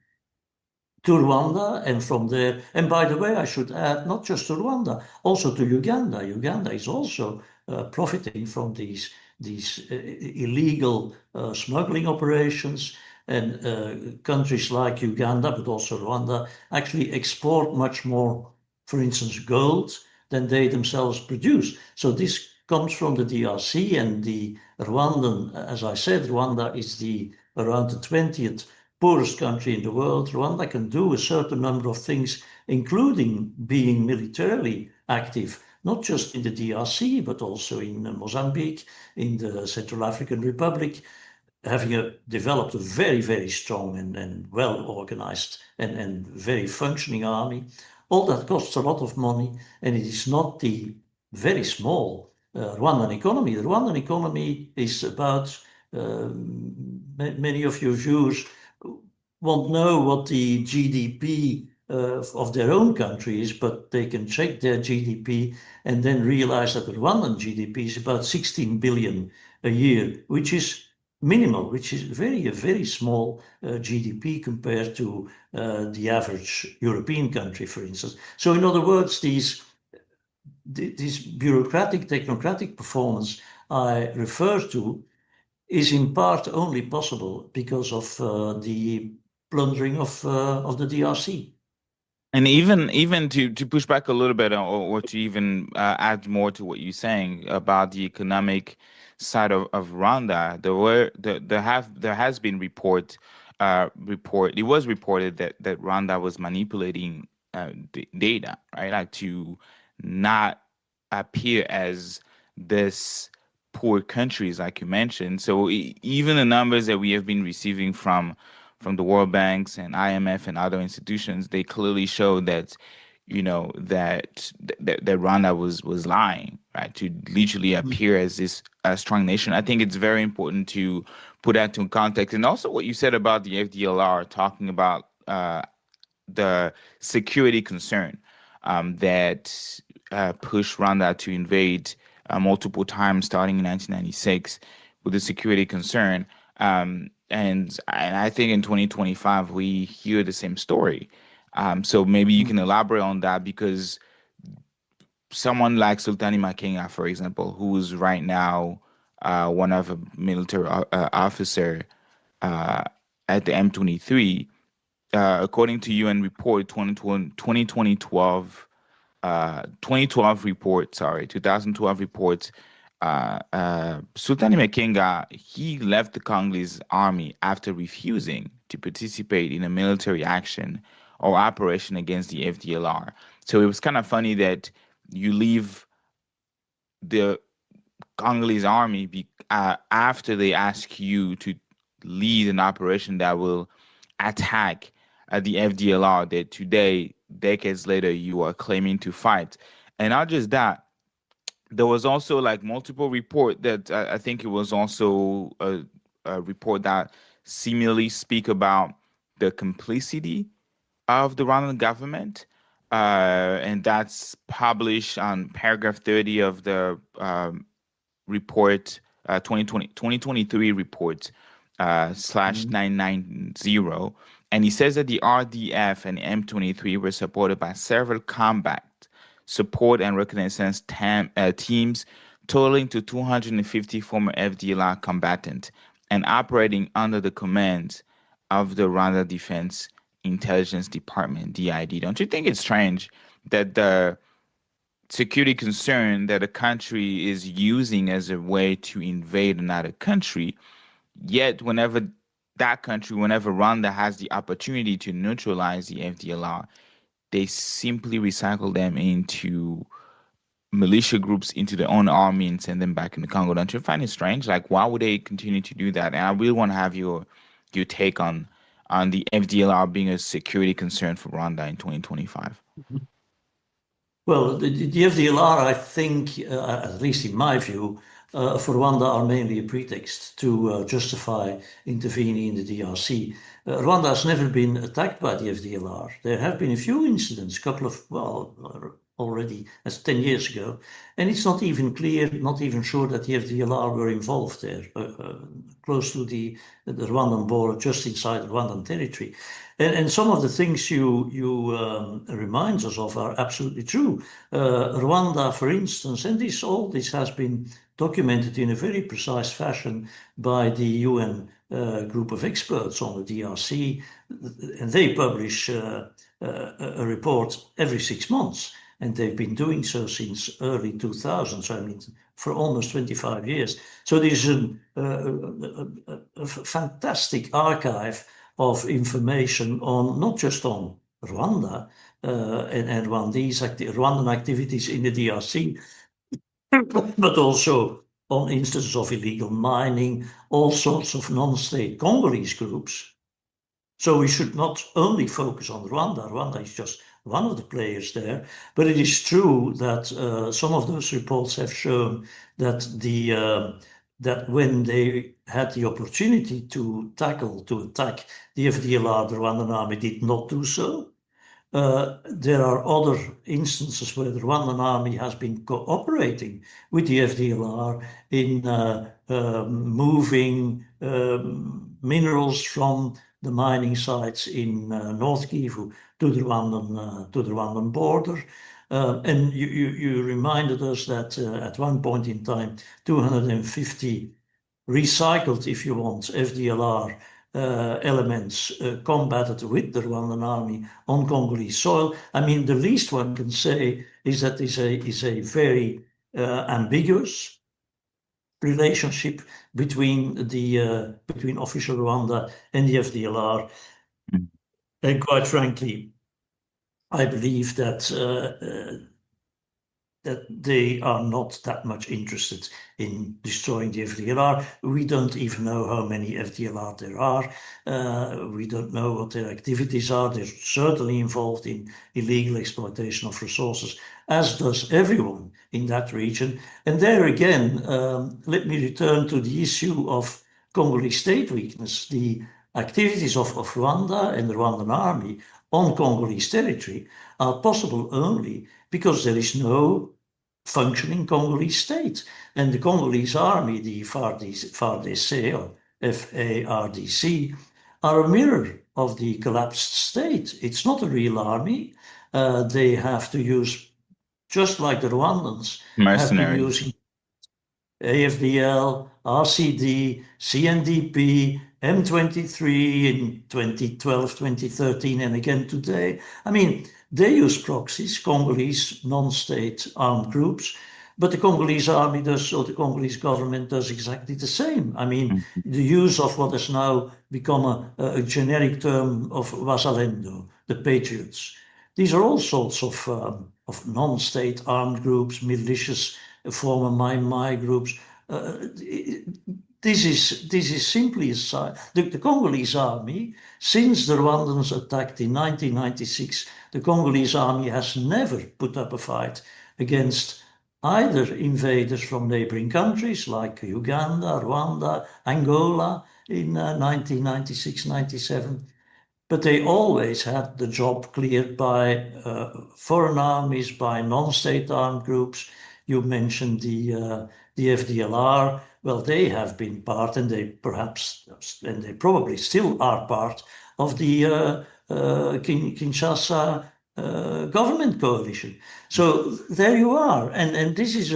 to Rwanda, and from there, and by the way, I should add, not just to Rwanda, also to Uganda. Uganda is also profiting from these illegal smuggling operations, and countries like Uganda, but also Rwanda, actually export much more, for instance, gold than they themselves produce. So this comes from the DRC, and the Rwandan, as I said, Rwanda is around the 20th poorest country in the world. Rwanda can do a certain number of things, including being militarily active, not just in the DRC, but also in Mozambique, in the Central African Republic, having developed a very, very strong and well-organized and very functioning army. All that costs a lot of money, and it is not the very small Rwandan economy. The Rwandan economy is about, many of your viewers won't know what the GDP of their own country is, but they can check their GDP and then realize that the Rwandan GDP is about 16 billion a year, which is minimal, which is a very small GDP compared to the average European country, for instance. So in other words, this bureaucratic, technocratic performance I refer to is in part only possible because of the plundering of the DRC. And even to push back a little bit, or to even add more to what you're saying about the economic side of Rwanda, there has been it was reported that Rwanda was manipulating data, right, like to not appear as this poor countries like you mentioned. So even the numbers that we have been receiving from the World Banks and IMF and other institutions, they clearly show that, that Rwanda was lying, right, to literally appear as this strong nation. I think it's very important to put that into context. And also what you said about the FDLR, talking about the security concern that pushed Rwanda to invade multiple times starting in 1996 with the security concern. And I think in 2025 we hear the same story. So maybe you can elaborate on that, because someone like Sultani Makenga, for example, who is right now one of a military officer at the M23, according to UN report 2012 reports, Sultani Makenga, he left the Congolese army after refusing to participate in a military action or operation against the FDLR. So it was kind of funny that you leave the Congolese army after they ask you to lead an operation that will attack the FDLR that today, decades later, you are claiming to fight. And not just that, there was also like multiple report that I think it was also a report that similarly speak about the complicity of the Rwandan government. And that's published on paragraph 30 of the report, 2023 report /990. And he says that the RDF and M23 were supported by several combat support and reconnaissance teams totaling to 250 former FDLR combatants and operating under the command of the Rwanda Defense Intelligence Department, DID. Don't you think it's strange that the security concern that a country is using as a way to invade another country, yet whenever Rwanda has the opportunity to neutralize the FDLR, they simply recycle them into militia groups, into their own army, and send them back into Congo? Don't you find it strange? Like, why would they continue to do that? And I really want to have your take on on the FDLR being a security concern for Rwanda in 2025? Well, the FDLR, I think, at least in my view, for Rwanda are mainly a pretext to justify intervening in the DRC. Rwanda has never been attacked by the FDLR. There have been a few incidents, a couple of, well, already as 10 years ago, and it's not even clear, not even sure that the FDLR were involved there, close to the Rwandan border, just inside Rwandan territory. And some of the things you remind us of are absolutely true. Rwanda, for instance, and all this has been documented in a very precise fashion by the UN group of experts on the DRC, and they publish a report every 6 months, and they've been doing so since early 2000s, I mean, for almost 25 years. So there's a fantastic archive of information on, not just on Rwanda and Rwandan activities in the DRC, but also on instances of illegal mining, all sorts of non-state Congolese groups. So we should not only focus on Rwanda. Rwanda is just one of the players there, but it is true that some of those reports have shown that that when they had the opportunity to attack the FDLR, the Rwandan army did not do so. There are other instances where the Rwandan army has been cooperating with the FDLR in moving minerals from the mining sites in North Kivu to the Rwandan border. And you reminded us that at one point in time, 250 recycled, if you want, FDLR elements combated with the Rwandan army on Congolese soil. I mean, the least one can say is that is a very ambiguous relationship between official Rwanda and the FDLR. And quite frankly, I believe that that they are not that much interested in destroying the FDLR. We don't even know how many FDLR there are. We don't know what their activities are. They're certainly involved in illegal exploitation of resources, as does everyone in that region. And there again, let me return to the issue of Congolese state weakness. The activities of Rwanda and the Rwandan army on Congolese territory are possible only because there is no functioning Congolese state. And the Congolese army, the FARDC or FARDC, are a mirror of the collapsed state. It's not a real army. They have to use, just like the Rwandans, have been using AFDL, RCD, CNDP, M23 in 2012, 2013, and again today. I mean, they use proxies, Congolese non-state armed groups, but the Congolese army does, or the Congolese government does exactly the same. I mean, the use of what has now become a generic term of Wazalendo, the Patriots. These are all sorts of non-state armed groups, militias, former Mai groups. This is simply a sign. The Congolese army, since the Rwandans attacked in 1996, the Congolese army has never put up a fight against either invaders from neighboring countries like Uganda, Rwanda, Angola in 1996-97. But they always had the job cleared by foreign armies, by non-state armed groups. You mentioned the FDLR. Well, they have been part, and they probably still are part of the Kinshasa government coalition. So there you are, and this is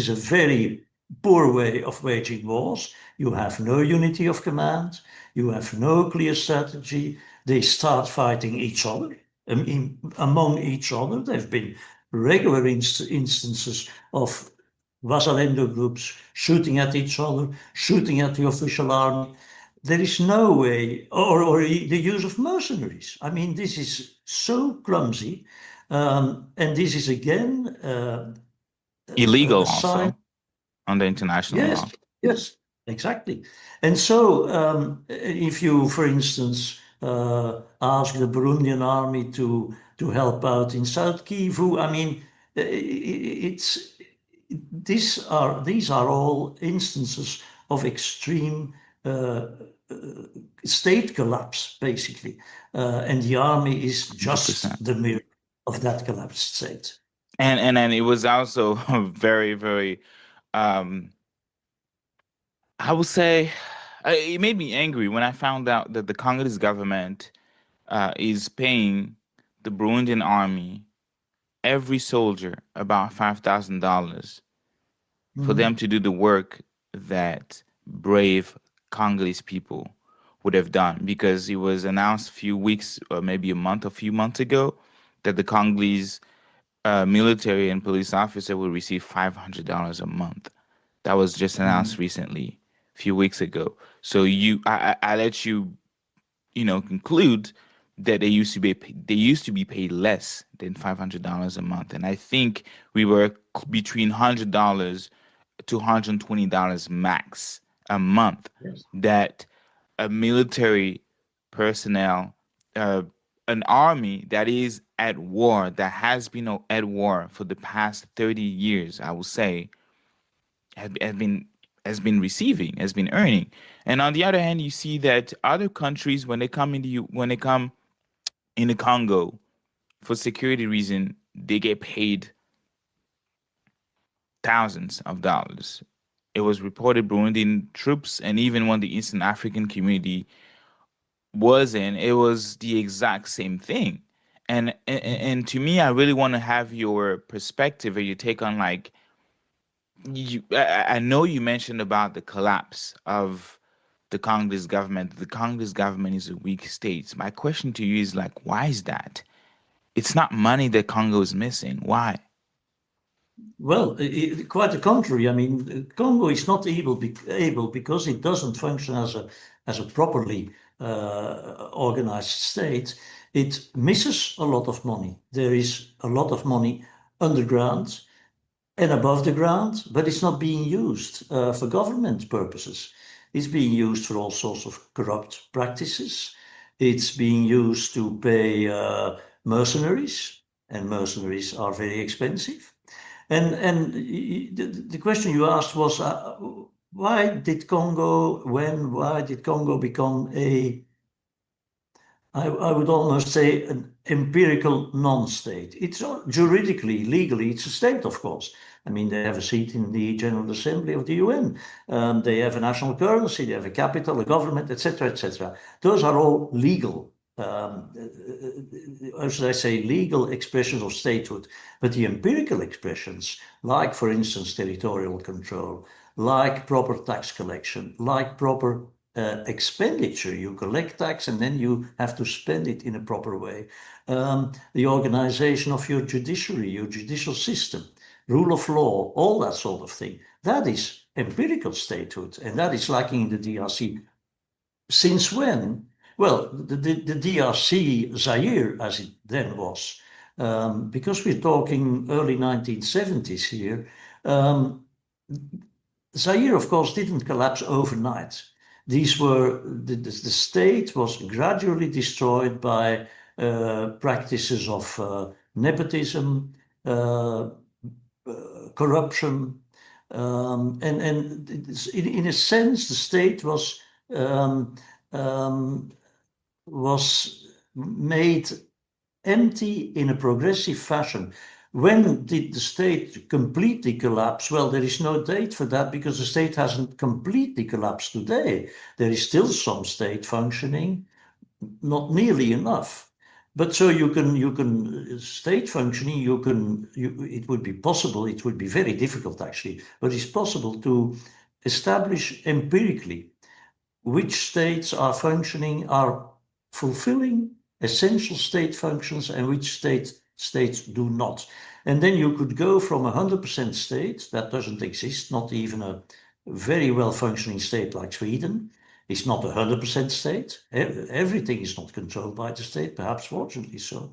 a very poor way of waging wars. You have no unity of command. You have no clear strategy. They start fighting each other. Among each other, there have been regular instances of Wazalendo groups shooting at each other, shooting at the official army. There is no way, or the use of mercenaries. I mean, this is so clumsy, and this is again illegal also on the international law. Yes, Exactly. And so if you, for instance, ask the Burundian army to help out in South Kivu, I mean, it's these are all instances of extreme state collapse, basically, and the army is just 100%. the mirror of that collapsed state. And it was also very, very, I would say, it made me angry when I found out that the Congolese government is paying the Burundian army, every soldier, about $5,000 for them to do the work that brave Congolese people would have done, because it was announced a few weeks or maybe a few months ago that the Congolese military and police officer will receive $500 a month. That was just announced recently, a few weeks ago. So I let you, conclude that they used to be paid less than $500 a month, and I think we were between $100 to $120 max a month. Yes. That a military personnel, an army that is at war, that has been at war for the past 30 years, I would say, has been earning. And on the other hand, you see that other countries, when they come in the Congo for security reason, they get paid thousands of dollars. It was reported Burundian troops, and even when the Eastern African community was in, it was the exact same thing. And to me, I really want to have your perspective or your take on, like, I know you mentioned about the collapse of the Congolese government. The Congolese government is a weak state. My question to you is, like, why is that? It's not money that Congo is missing. Why? Well, quite the contrary. I mean, Congo is not able because it doesn't function as a properly organized state. It misses a lot of money. There is a lot of money underground and above the ground, but it's not being used for government purposes. It's being used for all sorts of corrupt practices. It's being used to pay mercenaries, and mercenaries are very expensive. And the question you asked was, why did Congo become I would almost say, an empirical non-state? It's juridically, legally, it's a state, of course. I mean, they have a seat in the General Assembly of the UN. They have a national currency, they have a capital, a government, etc., etc. Those are all legal, how should I say, legal expressions of statehood. But the empirical expressions, like, for instance, territorial control, like proper tax collection, like proper expenditure. You collect tax and then you have to spend it in a proper way. The organization of your judiciary, your judicial system, rule of law, all that sort of thing. That is empirical statehood, and that is lacking in the DRC. Since when? Well, the DRC, Zaire, as it then was, because we're talking early 1970s here, Zaire, of course, didn't collapse overnight. These were the state was gradually destroyed by practices of nepotism, corruption, and in a sense, the state was made empty in a progressive fashion. When did the state completely collapse? Well, there is no date for that because the state hasn't completely collapsed today. There is still some state functioning, not nearly enough. But so you can state functioning, it would be possible, it would be very difficult actually, but it's possible to establish empirically which states are functioning, are fulfilling essential state functions, and which states do not. And then you could go from 100% state, that doesn't exist, not even a very well functioning state like Sweden. It's not 100% state. Everything is not controlled by the state, perhaps fortunately so.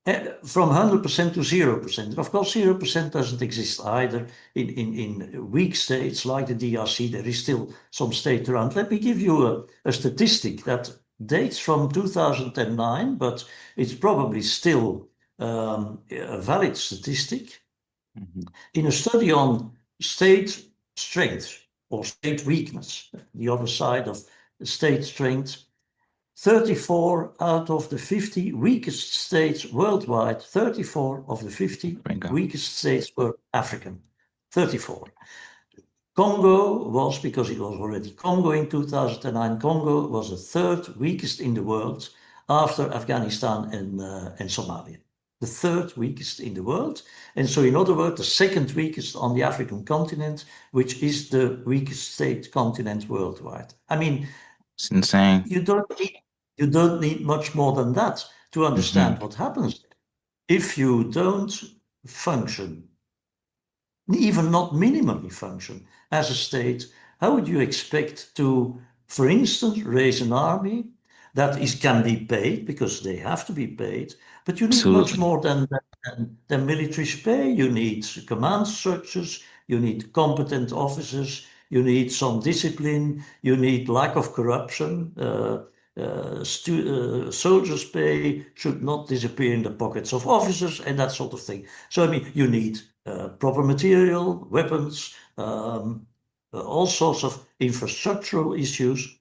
From 100% to 0%. Of course, 0% doesn't exist either. In weak states like the DRC, there is still some state around. Let me give you a statistic that dates from 2009, but it's probably still a valid statistic. In a study on state strength or state weakness, the other side of state strength, 34 out of the 50 weakest states worldwide, 34 of the 50 weakest states were African. 34. Congo was, because it was already Congo in 2009, Congo was the third weakest in the world after Afghanistan and Somalia. The third weakest in the world. And so, in other words, the second weakest on the African continent, which is the weakest state continent worldwide. I mean, it's insane. You don't need much more than that to understand what happens. If you don't function, even not minimally function as a state, how would you expect to, for instance, raise an army that can be paid, because they have to be paid, but you need much more than military pay. You need command structures, you need competent officers, you need some discipline, you need lack of corruption. Soldiers' pay should not disappear in the pockets of officers and that sort of thing. So, I mean, you need proper material, weapons, all sorts of infrastructural issues.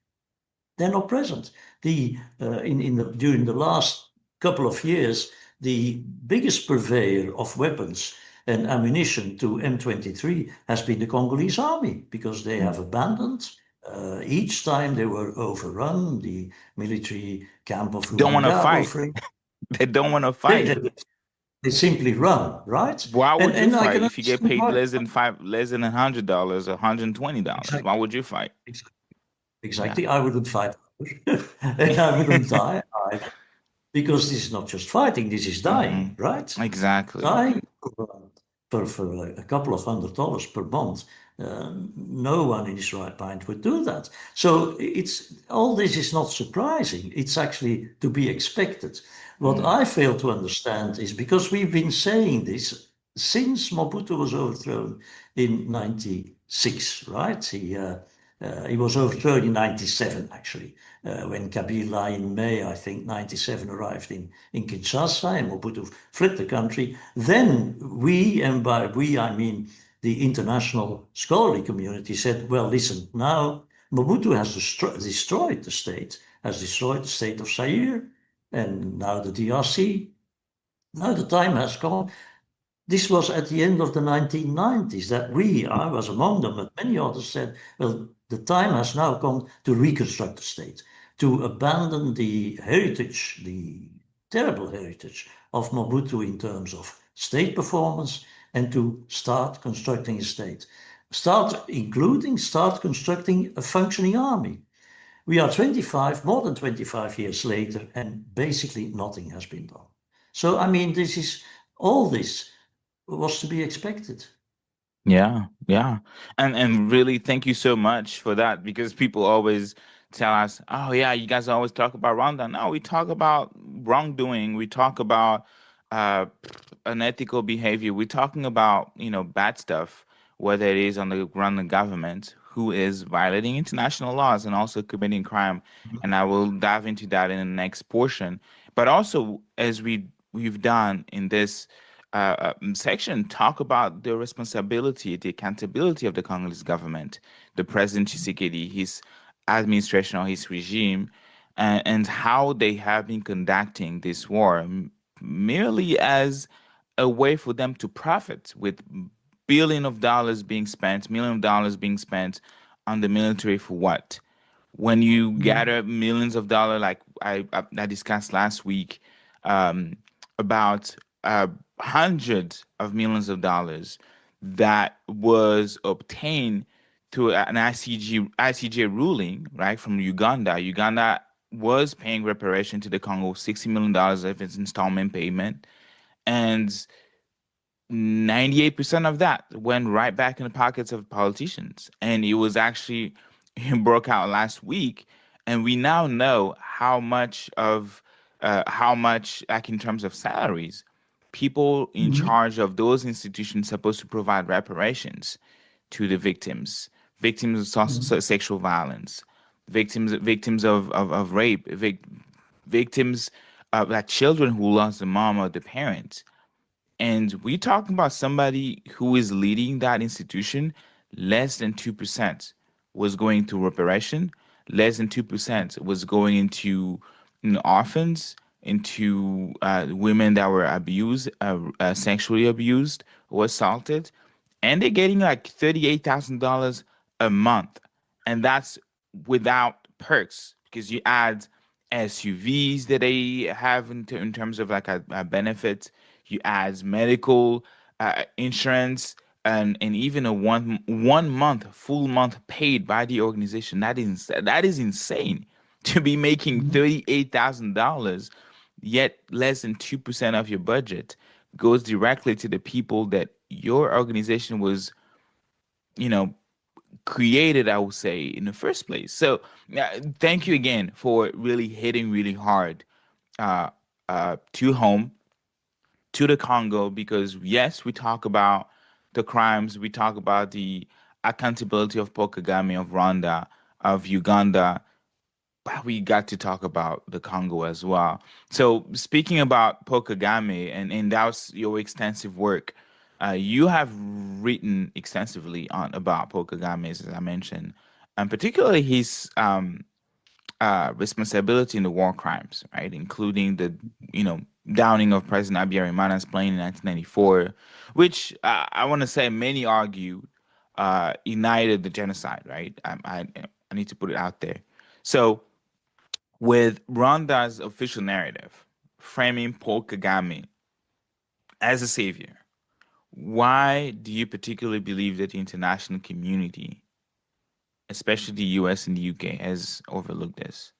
They're not present. During the last couple of years, the biggest purveyor of weapons and ammunition to M23 has been the Congolese army, because they have abandoned. Each time they were overrun, the military camp of Rwanda. Don't want to fight. They don't want to fight. They simply run, right? Why would you fight if you get paid less than $100 or $120? Why would you fight? Exactly. Yeah. I wouldn't fight, and I wouldn't die either, because this is not just fighting; this is dying, right? Exactly. Dying for a couple of $100 per month. No one in his right mind would do that. So all this is not surprising. It's actually to be expected. What I fail to understand is, because we've been saying this since Mobutu was overthrown in 96, right? He was overthrown in 97, actually, when Kabila in May, I think, 97 arrived in Kinshasa, and Mobutu fled the country. Then we, and by we I mean the international scholarly community, said, well, listen, now Mobutu has destroyed the state, has destroyed the state of Zaire, and now the DRC. Now the time has come. This was at the end of the 1990s that I was among them, but many others said, well, the time has now come to reconstruct the state, to abandon the heritage, the terrible heritage of Mobutu in terms of state performance, and to start constructing a state. Start constructing a functioning army. We are more than 25 years later, and basically nothing has been done. So, I mean, all this was to be expected. Yeah. And really, thank you so much for that, because people always tell us, oh yeah, you guys always talk about Rwanda. No, we talk about wrongdoing. We talk about unethical behavior. We're talking about, bad stuff, whether it is on the Rwandan government, who is violating international laws and also committing crime. And I will dive into that in the next portion. But also, as we've done in this section, talk about the responsibility, the accountability of the Congolese government, the President Tshisekedi, his administration or his regime, and how they have been conducting this war merely as a way for them to profit, with millions of dollars being spent on the military for what? When you gather millions of dollars, like I discussed last week, about hundreds of millions of dollars that was obtained through an ICJ ruling, right, from Uganda. Uganda was paying reparation to the Congo, $60 million of its installment payment, and 98% of that went right back in the pockets of politicians. And it was actually it broke out last week, and we now know how much of how much, like in terms of salaries, people in charge of those institutions supposed to provide reparations to the victims, victims of sexual violence, victims of rape, victims of like children who lost the mom or the parent. And we're talking about somebody who is leading that institution. Less than 2% was going to reparation. Less than 2% was going into orphans, into women that were abused, sexually abused or assaulted. And they're getting like $38,000 a month. And that's without perks, because you add SUVs that they have in terms of like a benefit. You add medical insurance, and even a one month full month paid by the organization. That is insane to be making $38,000, yet less than 2% of your budget goes directly to the people that your organization was, created, I would say, in the first place. So thank you again for really hitting really hard to home, to the Congo, because yes, we talk about the crimes, we talk about the accountability of Paul Kagame of Rwanda, of Uganda, but we got to talk about the Congo as well. So speaking about Paul Kagame, and that was your extensive work. You have written extensively on about Paul Kagame, as I mentioned, and particularly his responsibility in the war crimes, right? Including the, downing of President Habyarimana's plane in 1994, which I want to say many argue ignited the genocide, right? I need to put it out there. So with Rwanda's official narrative framing Paul Kagame as a savior, why do you particularly believe that the international community, especially the US and the UK, has overlooked this?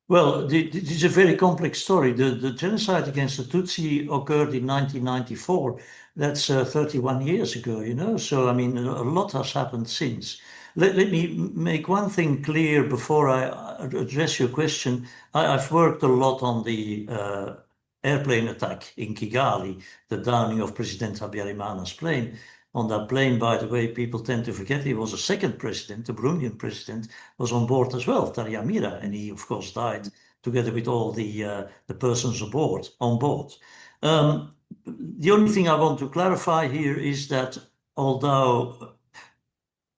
Well, this is a very complex story. The genocide against the Tutsi occurred in 1994. That's 31 years ago, So, I mean, a lot has happened since. Let me make one thing clear before I address your question. I've worked a lot on the airplane attack in Kigali, the downing of President Habyarimana's plane. On that plane, by the way, people tend to forget he was a second president, the Burundian president, was on board as well, Taryamira, and he, of course, died together with all the persons on board. The only thing I want to clarify here is that although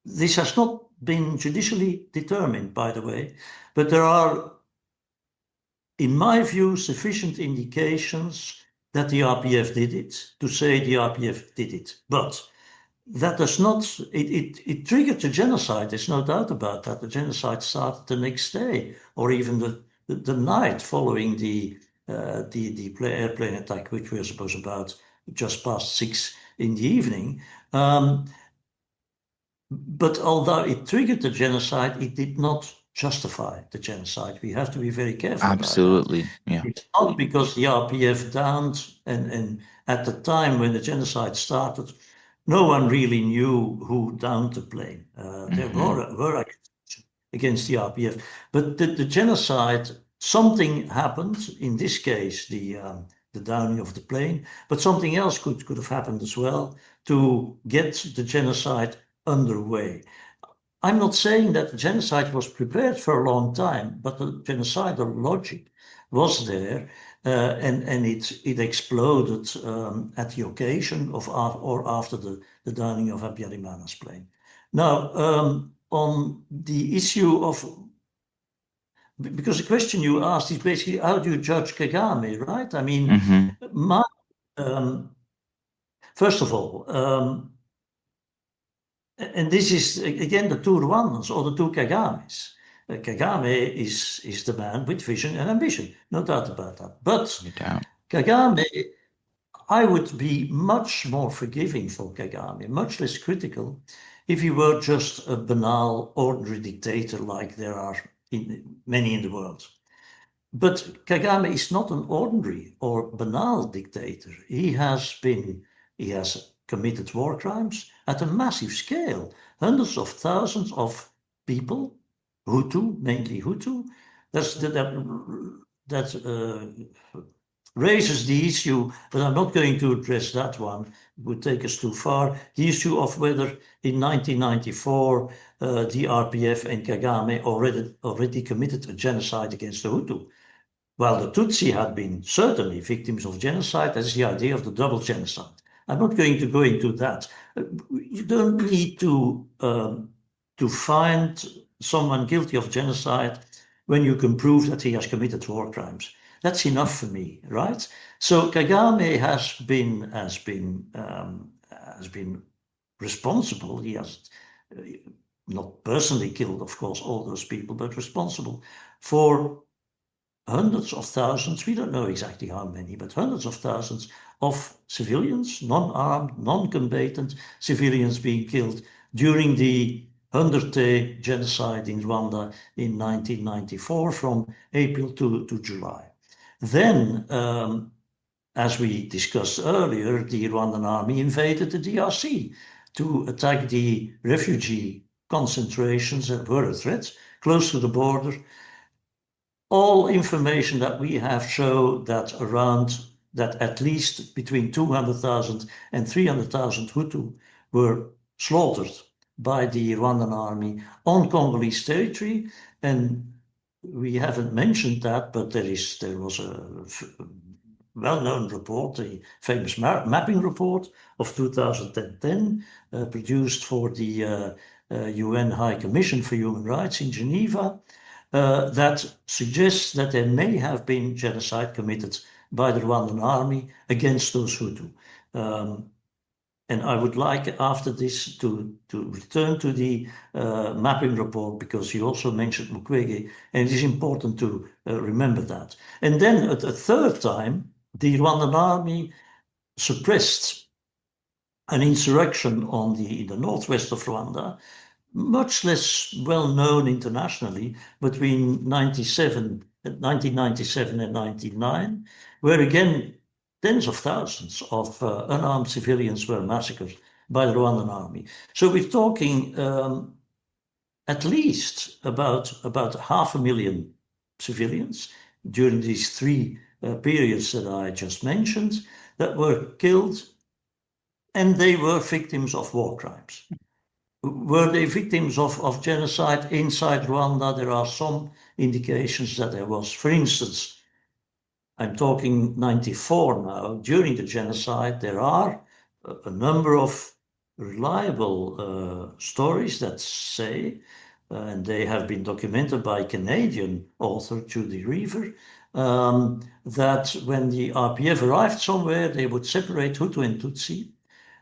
this has not been judicially determined, by the way, but there are, in my view, sufficient indications that the RPF did it, to say the RPF did it. But that does not, it triggered the genocide, there's no doubt about that. The genocide started the next day, or even the night following the airplane attack, which was supposed about just past 6 in the evening. But although it triggered the genocide, it did not justify the genocide. We have to be very careful Absolutely, about that. yeah. It's not because the RPF downed, and at the time when the genocide started, no one really knew who downed the plane. There were accusations against the RPF, but the genocide, something happened. In this case, the downing of the plane, but something else could have happened as well to get the genocide underway. I'm not saying that the genocide was prepared for a long time, but the genocidal logic was there, and it exploded at the occasion of or after the downing of Habyarimana's plane. Now, on the issue of, because the question you asked is basically how do you judge Kagame, right? I mean, first of all, and this is again the two Rwandans or the two Kagames. Kagame is the man with vision and ambition, no doubt about that. But Kagame, I would be much more forgiving for Kagame, much less critical, if he were just a banal, ordinary dictator like there are many in the world. But Kagame is not an ordinary or banal dictator. He has committed war crimes at a massive scale. Hundreds of thousands of people, Hutu, mainly Hutu, raises the issue, but I'm not going to address that one. It would take us too far. The issue of whether in 1994 the RPF and Kagame already committed a genocide against the Hutu. While the Tutsi had been certainly victims of genocide, that's the idea of the double genocide. I'm not going to go into that. You don't need to find someone guilty of genocide when you can prove that he has committed war crimes. That's enough for me, right? So Kagame has been responsible. He has not personally killed, of course, all those people, but responsible for hundreds of thousands, we don't know exactly how many, but hundreds of thousands of civilians, non-armed, non-combatant civilians being killed during the 100-day genocide in Rwanda in 1994 from April to July. Then, as we discussed earlier, the Rwandan army invaded the DRC to attack the refugee concentrations that were a threat close to the border. All information that we have show that at least between 200,000 and 300,000 Hutu were slaughtered by the Rwandan army on Congolese territory. And we haven't mentioned that, but there was a well-known report, the famous mapping report of 2010, produced for the UN High Commission for Human Rights in Geneva, that suggests that there may have been genocide committed by the Rwandan army against those Hutu. And I would like after this to return to the mapping report, because you also mentioned Mukwege, and it is important to remember that. And then at a third time, the Rwandan army suppressed an insurrection in the northwest of Rwanda, much less well known internationally, between 1997 and 1999, where again tens of thousands of unarmed civilians were massacred by the Rwandan army. So we're talking at least about 500,000 civilians during these three periods that I just mentioned that were killed, and they were victims of war crimes. Were they victims of genocide inside Rwanda? There are some indications that there was. For instance, I'm talking 94 now, during the genocide, there are a number of reliable stories that say, and they have been documented by Canadian author Judy Reaver, that when the RPF arrived somewhere, they would separate Hutu and Tutsi,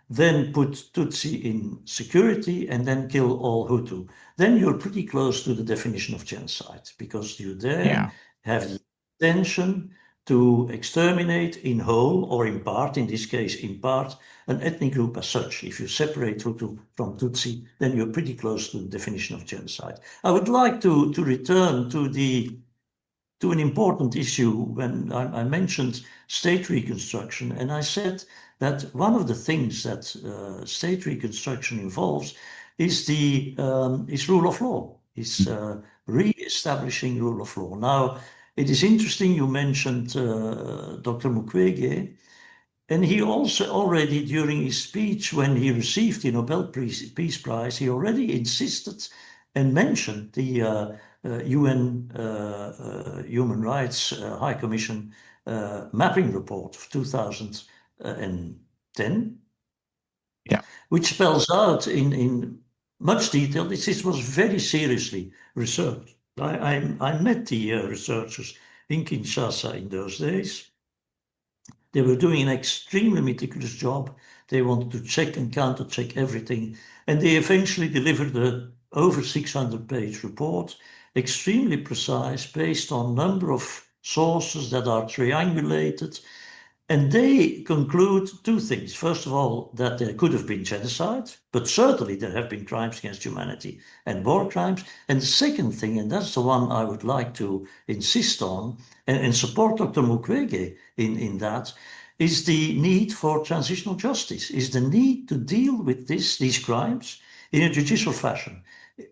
then put Tutsi in security, and then kill all Hutu. Then you're pretty close to the definition of genocide, because you there have the intention to exterminate in whole or in part, in this case in part, an ethnic group as such. If you separate Hutu from Tutsi, then you're pretty close to the definition of genocide. I would like to return to an important issue when I mentioned state reconstruction, and I said that one of the things that state reconstruction involves is rule of law, is re-establishing rule of law. Now, it is interesting you mentioned Dr. Mukwege, and he also already during his speech when he received the Nobel Peace Prize, he already insisted and mentioned the UN Human Rights High Commission mapping report of 2010, which spells out in much detail. This was very seriously researched. I met the researchers in Kinshasa in those days. They were doing an extremely meticulous job. They wanted to check and counter-check everything, and they eventually delivered an over 600-page report, extremely precise, based on a number of sources that are triangulated. And they conclude two things. First of all, that there could have been genocide, but certainly there have been crimes against humanity and war crimes. And the second thing, and that's the one I would like to insist on and support Dr. Mukwege in that, is the need for transitional justice, is the need to deal with these crimes in a judicial fashion.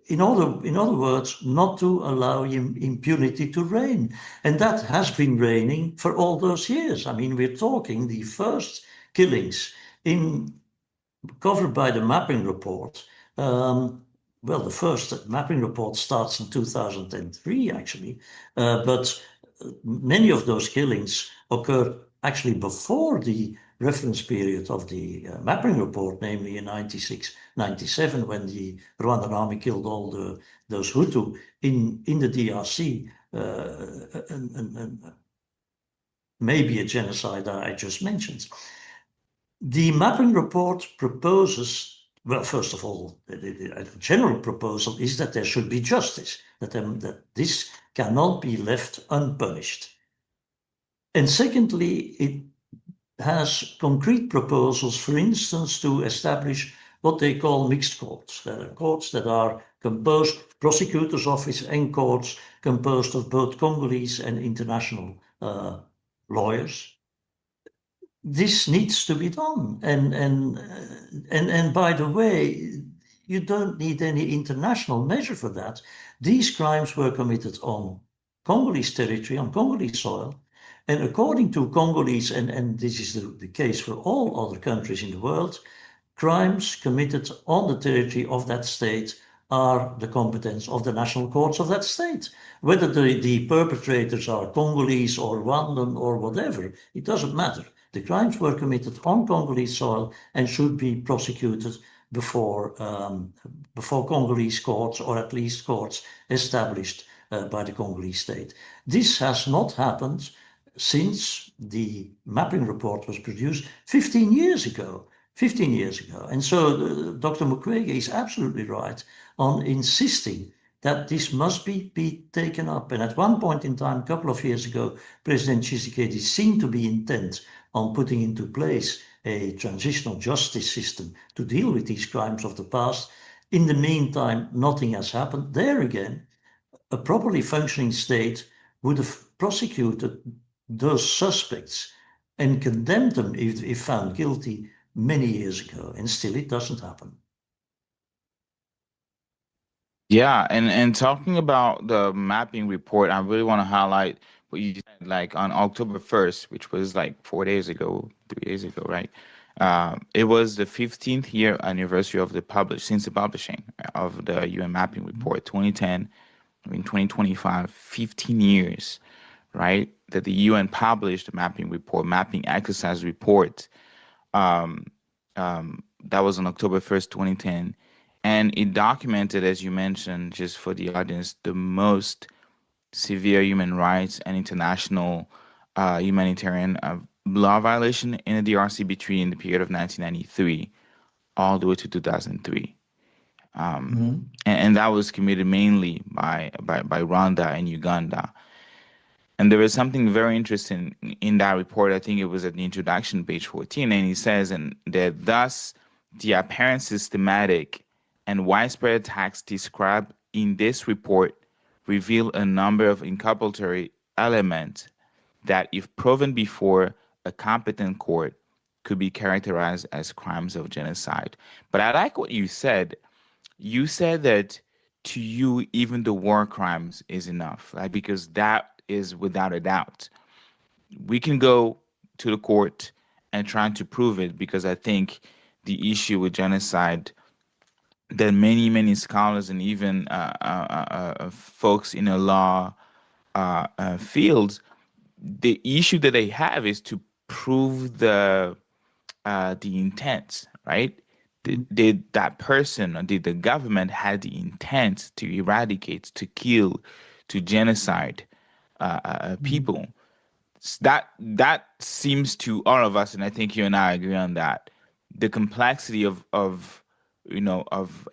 In other words, not to allow impunity to reign. And that has been reigning for all those years. I mean, we're talking the first killings covered by the mapping report. Well, the first mapping report starts in 2003, actually, but many of those killings occurred actually before the reference period of the mapping report, namely in 96, 97, when the Rwandan army killed all those Hutu in the DRC, and maybe a genocide I just mentioned. The mapping report proposes, well, first of all, the general proposal is that there should be justice, that this cannot be left unpunished. And secondly, it has concrete proposals, for instance, to establish what they call mixed courts. There are courts that are composed, prosecutor's office and courts composed of both Congolese and international lawyers. This needs to be done, and by the way, you don't need any international measure for that. These crimes were committed on Congolese territory, on Congolese soil, and according to Congolese, and this is the case for all other countries in the world, crimes committed on the territory of that state are the competence of the national courts of that state. Whether the perpetrators are Congolese or Rwandan or whatever, it doesn't matter. The crimes were committed on Congolese soil and should be prosecuted before Congolese courts, or at least courts established by the Congolese state. This has not happened since the mapping report was produced 15 years ago. 15 years ago. And so Dr. Mukwege is absolutely right on insisting that this must be taken up. And at one point in time, a couple of years ago, President Tshisekedi seemed to be intent on putting into place a transitional justice system to deal with these crimes of the past. In the meantime, nothing has happened. There again, a properly functioning state would have prosecuted those suspects and condemned them if found guilty many years ago, and still it doesn't happen. Yeah, and talking about the mapping report, I really want to highlight what you said, like on October 1st, which was like 3 days ago, right? It was the 15th year anniversary of the publishing of the UN mapping report, 2010, 2025, 15 years, right? That the UN published the mapping report, mapping exercise report. That was on October 1st, 2010. And it documented, as you mentioned, just for the audience, the most severe human rights and international humanitarian law violation in the DRC between the period of 1993 all the way to 2003. And that was committed mainly by Rwanda and Uganda. And there was something very interesting in that report. I think it was at the introduction, page 14, and he says, and that thus the apparent systematic and widespread attacks described in this report reveal a number of inculpatory elements that, if proven before a competent court, could be characterized as crimes of genocide. But I like what you said. You said that to you, even the war crimes is enough, like, because that is without a doubt. We can go to the court and try to prove it, because I think the issue with genocide that many scholars and even folks in the law fields, the issue that they have is to prove the intent, right? Did that person, or did the government had the intent to eradicate, to kill, to genocide people? That seems to all of us, and I think you and I agree on that, the complexity of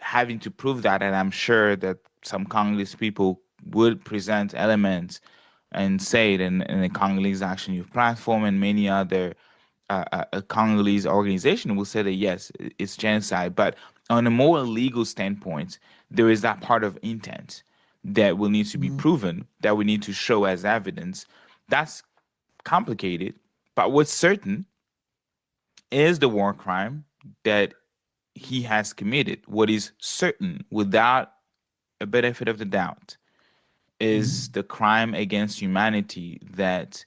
having to prove that. And I'm sure that some Congolese people would present elements and say it in the Congolese Action Youth Platform, and many other Congolese organization will say that yes, it's genocide. But on a more legal standpoint, there is that part of intent that will need to be proven, that we need to show as evidence. That's complicated, but what's certain is the war crime that he has committed. What is certain, without a benefit of the doubt, is the crime against humanity that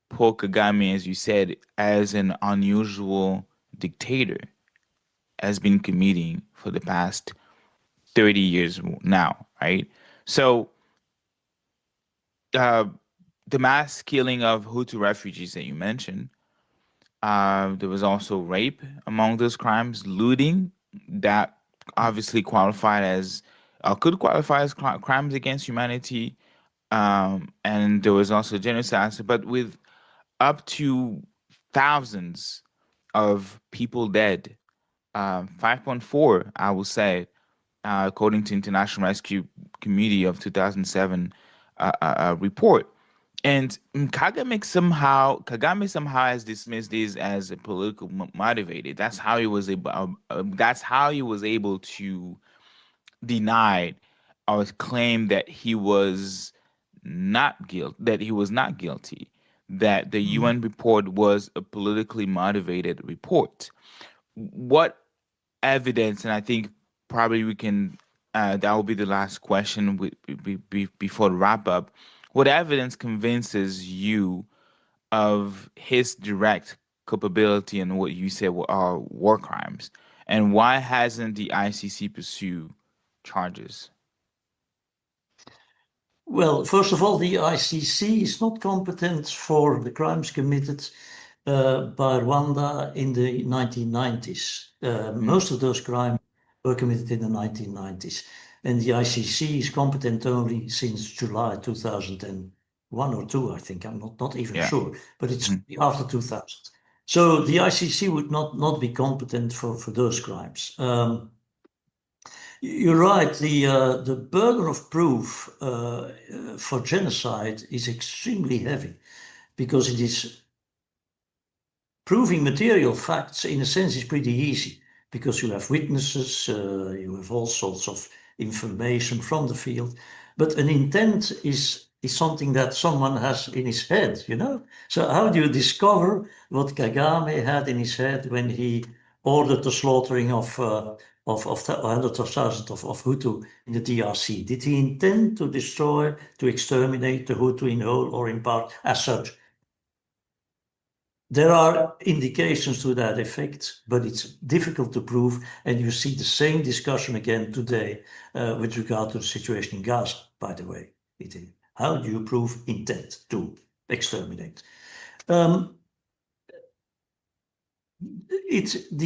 Paul Kagame, as you said, as an unusual dictator, has been committing for the past 30 years now, right? So the mass killing of Hutu refugees that you mentioned, there was also rape among those crimes, looting, that obviously qualified as, could qualify as crimes against humanity, and there was also genocide, but with up to thousands of people dead, 5.4, I will say, according to International Rescue Committee of 2007 report. And Kagame somehow has dismissed this as a political motivated. That's how he was able. That's how he was able to deny or claim that he was not guilty. That he was not guilty. That the UN report was a politically motivated report. What evidence? And I think probably we can. That will be the last question before the wrap up. What evidence convinces you of his direct culpability in what you said are war crimes? And why hasn't the ICC pursued charges? Well, first of all, the ICC is not competent for the crimes committed by Rwanda in the 1990s. Most of those crimes were committed in the 1990s. And the ICC is competent only since July 2001 or 2, I think. I'm not even sure, but it's after 2000. So the ICC would not be competent for those crimes. You're right, the burden of proof for genocide is extremely heavy because it is proving material facts, in a sense, is pretty easy because you have witnesses, you have all sorts of information from the field, but an intent is something that someone has in his head, you know? So how do you discover what Kagame had in his head when he ordered the slaughtering of hundreds of thousands of Hutu in the DRC? Did he intend to destroy, to exterminate the Hutu in whole or in part as such? There are indications to that effect, but it's difficult to prove. And you see the same discussion again today with regard to the situation in Gaza, by the way. How do you prove intent to exterminate? The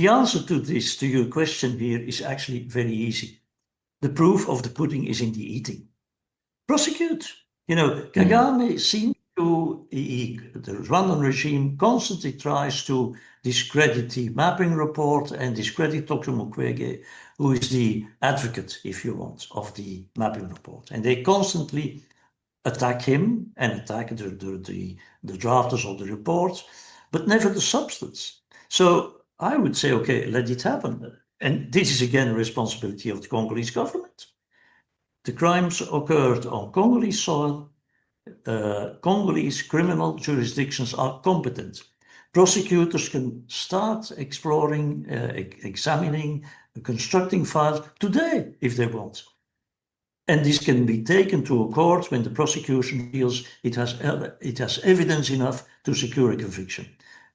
answer to this, to your question here, is actually very easy. The proof of the pudding is in the eating. Prosecute. You know, Kagame seems to, the Rwandan regime constantly tries to discredit the mapping report and discredit Dr. Mukwege, who is the advocate, if you want, of the mapping report. And they constantly attack him and attack the drafters of the report, but never the substance. So I would say, okay, let it happen. And this is again a responsibility of the Congolese government. The crimes occurred on Congolese soil. Congolese criminal jurisdictions are competent. Prosecutors can start exploring, examining, constructing files today if they want. And this can be taken to a court when the prosecution feels it has evidence enough to secure a conviction.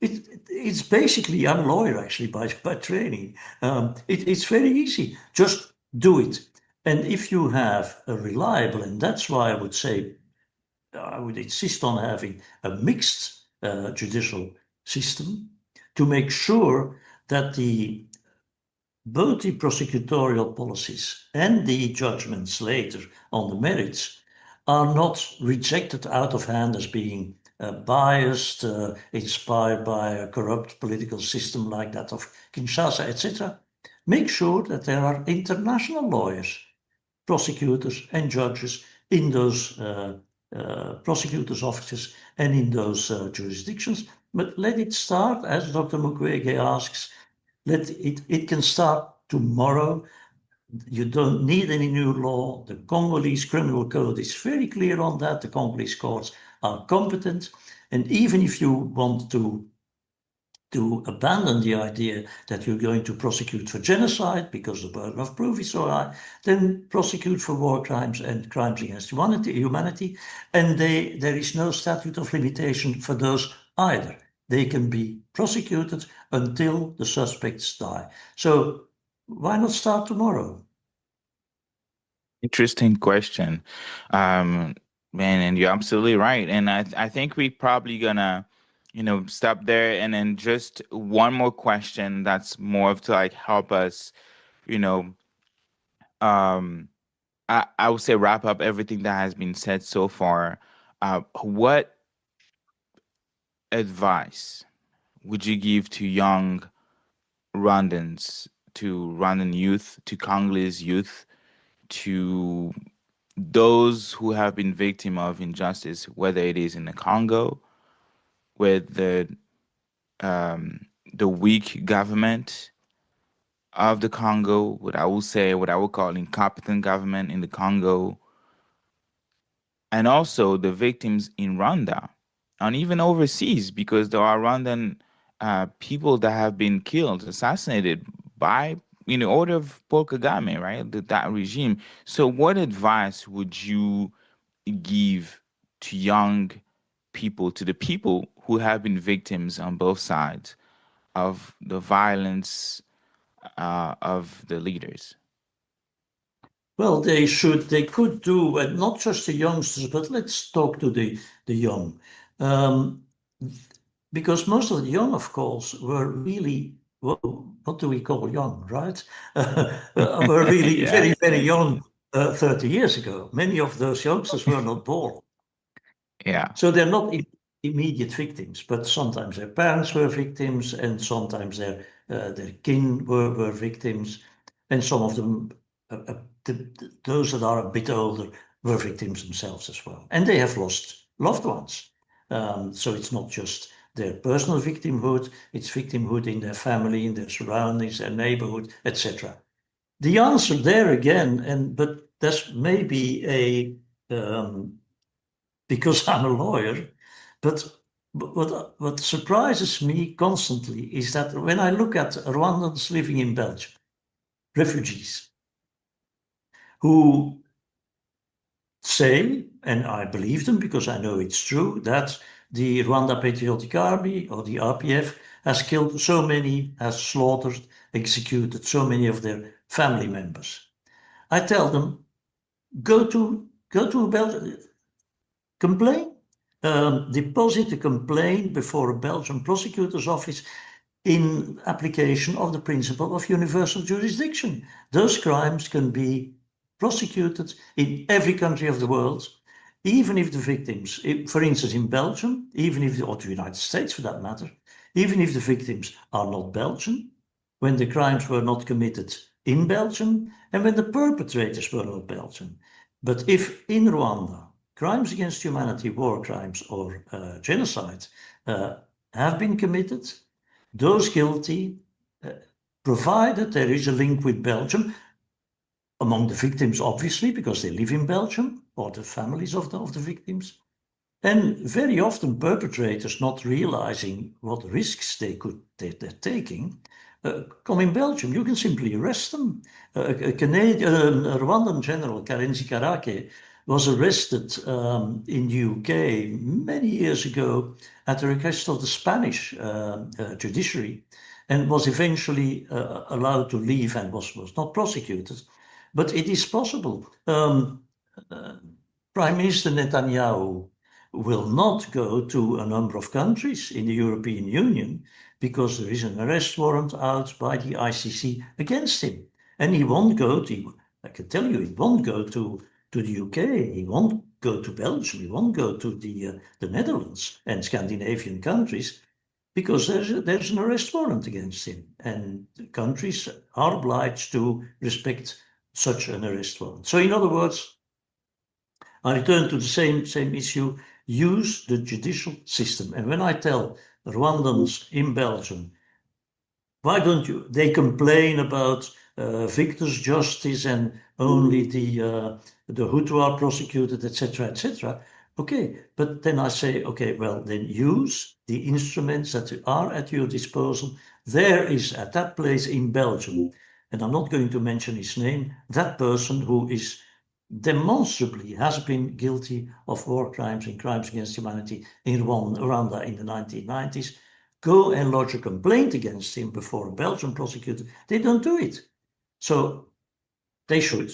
It's basically, I'm a lawyer actually by training. It's very easy, just do it. And if you have a reliable, and that's why I would say, I would insist on having a mixed judicial system to make sure that both the prosecutorial policies and the judgments later on the merits are not rejected out of hand as being biased, inspired by a corrupt political system like that of Kinshasa, etc. Make sure that there are international lawyers, prosecutors and judges in those prosecutors' offices and in those jurisdictions. But let it start, as Dr. Mukwege asks, it can start tomorrow. You don't need any new law. The Congolese criminal code is very clear on that. The Congolese courts are competent. And even if you want to to abandon the idea that you're going to prosecute for genocide because the burden of proof is so high, then prosecute for war crimes and crimes against humanity, and there is no statute of limitation for those either. They can be prosecuted until the suspects die. So why not start tomorrow? Interesting question, man, and you're absolutely right. And I think we probably gonna, stop there, and then just one more question that's more of to like help us, um, I would say wrap up everything that has been said so far. What advice would you give to young Rwandans, to Rwandan youth, to Congolese youth, to those who have been victim of injustice, whether it is in the Congo, with the weak government of the Congo, what I would call incompetent government in the Congo, and also the victims in Rwanda, and even overseas, because there are Rwandan people that have been killed, assassinated by order of Paul Kagame, right? That regime. So, what advice would you give to young people, to the people who have been victims on both sides of the violence of the leaders? Well, they could do, and not just the youngsters, but let's talk to the young. Because most of the young, of course, were really, what do we call young, right? Were really Yeah. very, very young 30 years ago. Many of those youngsters were not born. Yeah. So they're not immediate victims, but sometimes their parents were victims, and sometimes their kin were victims, and some of them, those that are a bit older, were victims themselves as well. And they have lost loved ones. So it's not just their personal victimhood, it's victimhood in their family, in their surroundings, their neighborhood, etc. The answer there again, but that's maybe because I'm a lawyer, but what surprises me constantly is that when I look at Rwandans living in Belgium, refugees, who say, and I believe them because I know it's true, that the Rwanda Patriotic Army, or the RPF, has killed so many, has slaughtered, executed so many of their family members. I tell them, go to Belgium, complain, deposit a complaint before a Belgian prosecutor's office in application of the principle of universal jurisdiction. Those crimes can be prosecuted in every country of the world, even if the victims, for instance, in Belgium, or the United States for that matter, even if the victims are not Belgian, when the crimes were not committed in Belgium, and when the perpetrators were not Belgian. But if in Rwanda, crimes against humanity, war crimes, or genocide have been committed, those guilty, provided there is a link with Belgium, among the victims, obviously, because they live in Belgium, or the families of the victims, and very often perpetrators, not realizing what risks they're taking, come in Belgium. You can simply arrest them. A Rwandan general, Karenzi Karake, was arrested in the UK many years ago at the request of the Spanish judiciary, and was eventually allowed to leave and was not prosecuted. But it is possible. Prime Minister Netanyahu will not go to a number of countries in the European Union because there is an arrest warrant out by the ICC against him. And he won't go to, I can tell you, he won't go to the UK, he won't go to Belgium, he won't go to the Netherlands and Scandinavian countries, because there's an arrest warrant against him. And countries are obliged to respect such an arrest warrant. So in other words, I return to the same issue, use the judicial system. And when I tell Rwandans in Belgium, why don't you, they complain about victors' justice and only the Hutu are prosecuted, etc., etc. Okay, but then I say, okay, well, then use the instruments that are at your disposal. There is at that place in Belgium, and I'm not going to mention his name, that person who is demonstrably has been guilty of war crimes and crimes against humanity in Rwanda in the 1990s. Go and lodge a complaint against him before a Belgian prosecutor. They don't do it. So they should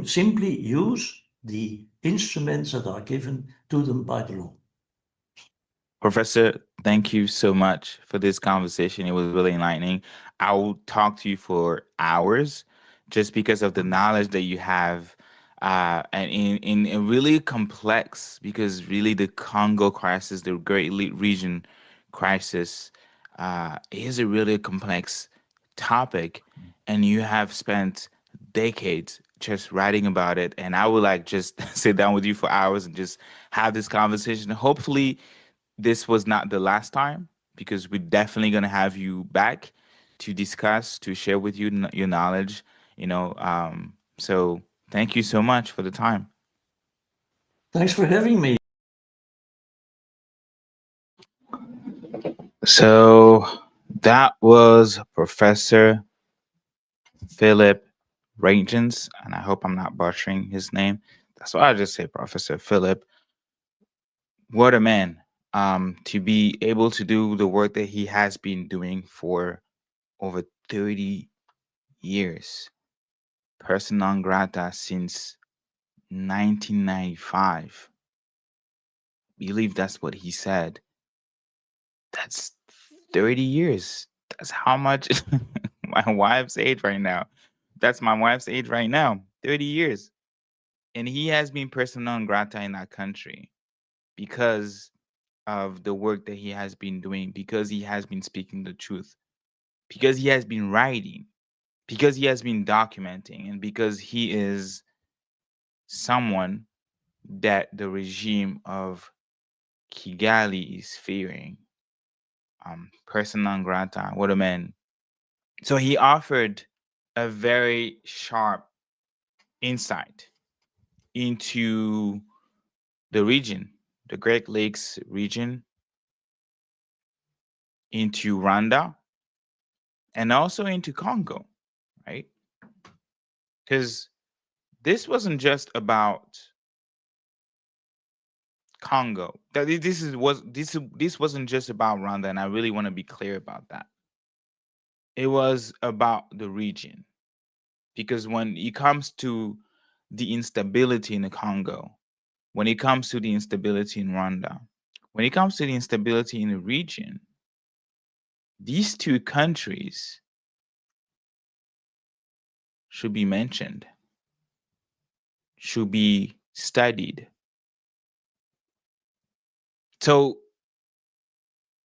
simply use the instruments that are given to them by the law. Professor, thank you so much for this conversation. It was really enlightening. I will talk to you for hours just because of the knowledge that you have. And in a really complex, because really the Congo crisis, the Great Region crisis, is a really complex topic. And you have spent decades just writing about it. And I would like just sit down with you for hours and just have this conversation. Hopefully, this was not the last time, because we're definitely going to have you back to discuss, to share with you your knowledge, so thank you so much for the time. Thanks for having me. So that was Professor Filip Reyntjens, and I hope I'm not butchering his name. That's why I just say Professor Filip. What a man. To be able to do the work that he has been doing for over 30 years. Person non grata since 1995. I believe that's what he said. That's 30 years. That's how much my wife's age right now. That's my wife's age right now. 30 years. And he has been person non grata in that country because of the work that he has been doing, because he has been speaking the truth, because he has been writing, because he has been documenting, and because he is someone that the regime of Kigali is fearing. Person non grata, what a man. So he offered a very sharp insight into the region, the Great Lakes region, into Rwanda, and also into Congo, right? Because this wasn't just about Congo. This wasn't just about Rwanda, and I really want to be clear about that. It was about the region, because when it comes to the instability in the Congo, when it comes to the instability in Rwanda, when it comes to the instability in the region, these two countries should be mentioned, should be studied. So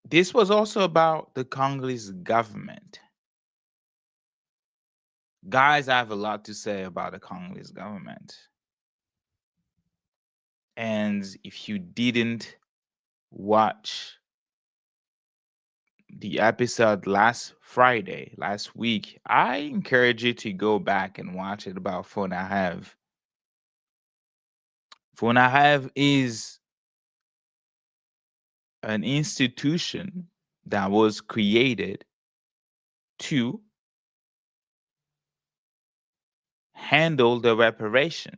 this was also about the Congolese government. Guys, I have a lot to say about the Congolese government. And if you didn't watch the episode last Friday, last week, I encourage you to go back and watch it about Fonahav. Fonahav is an institution that was created to handle the reparation.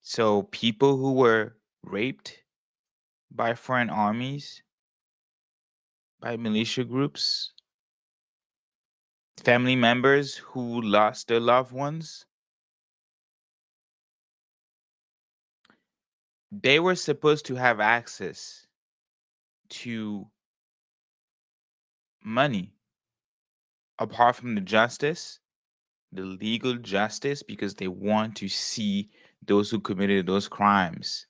So people who were raped by foreign armies, by militia groups, family members who lost their loved ones, they were supposed to have access to money apart from the justice, the legal justice, because they want to see those who committed those crimes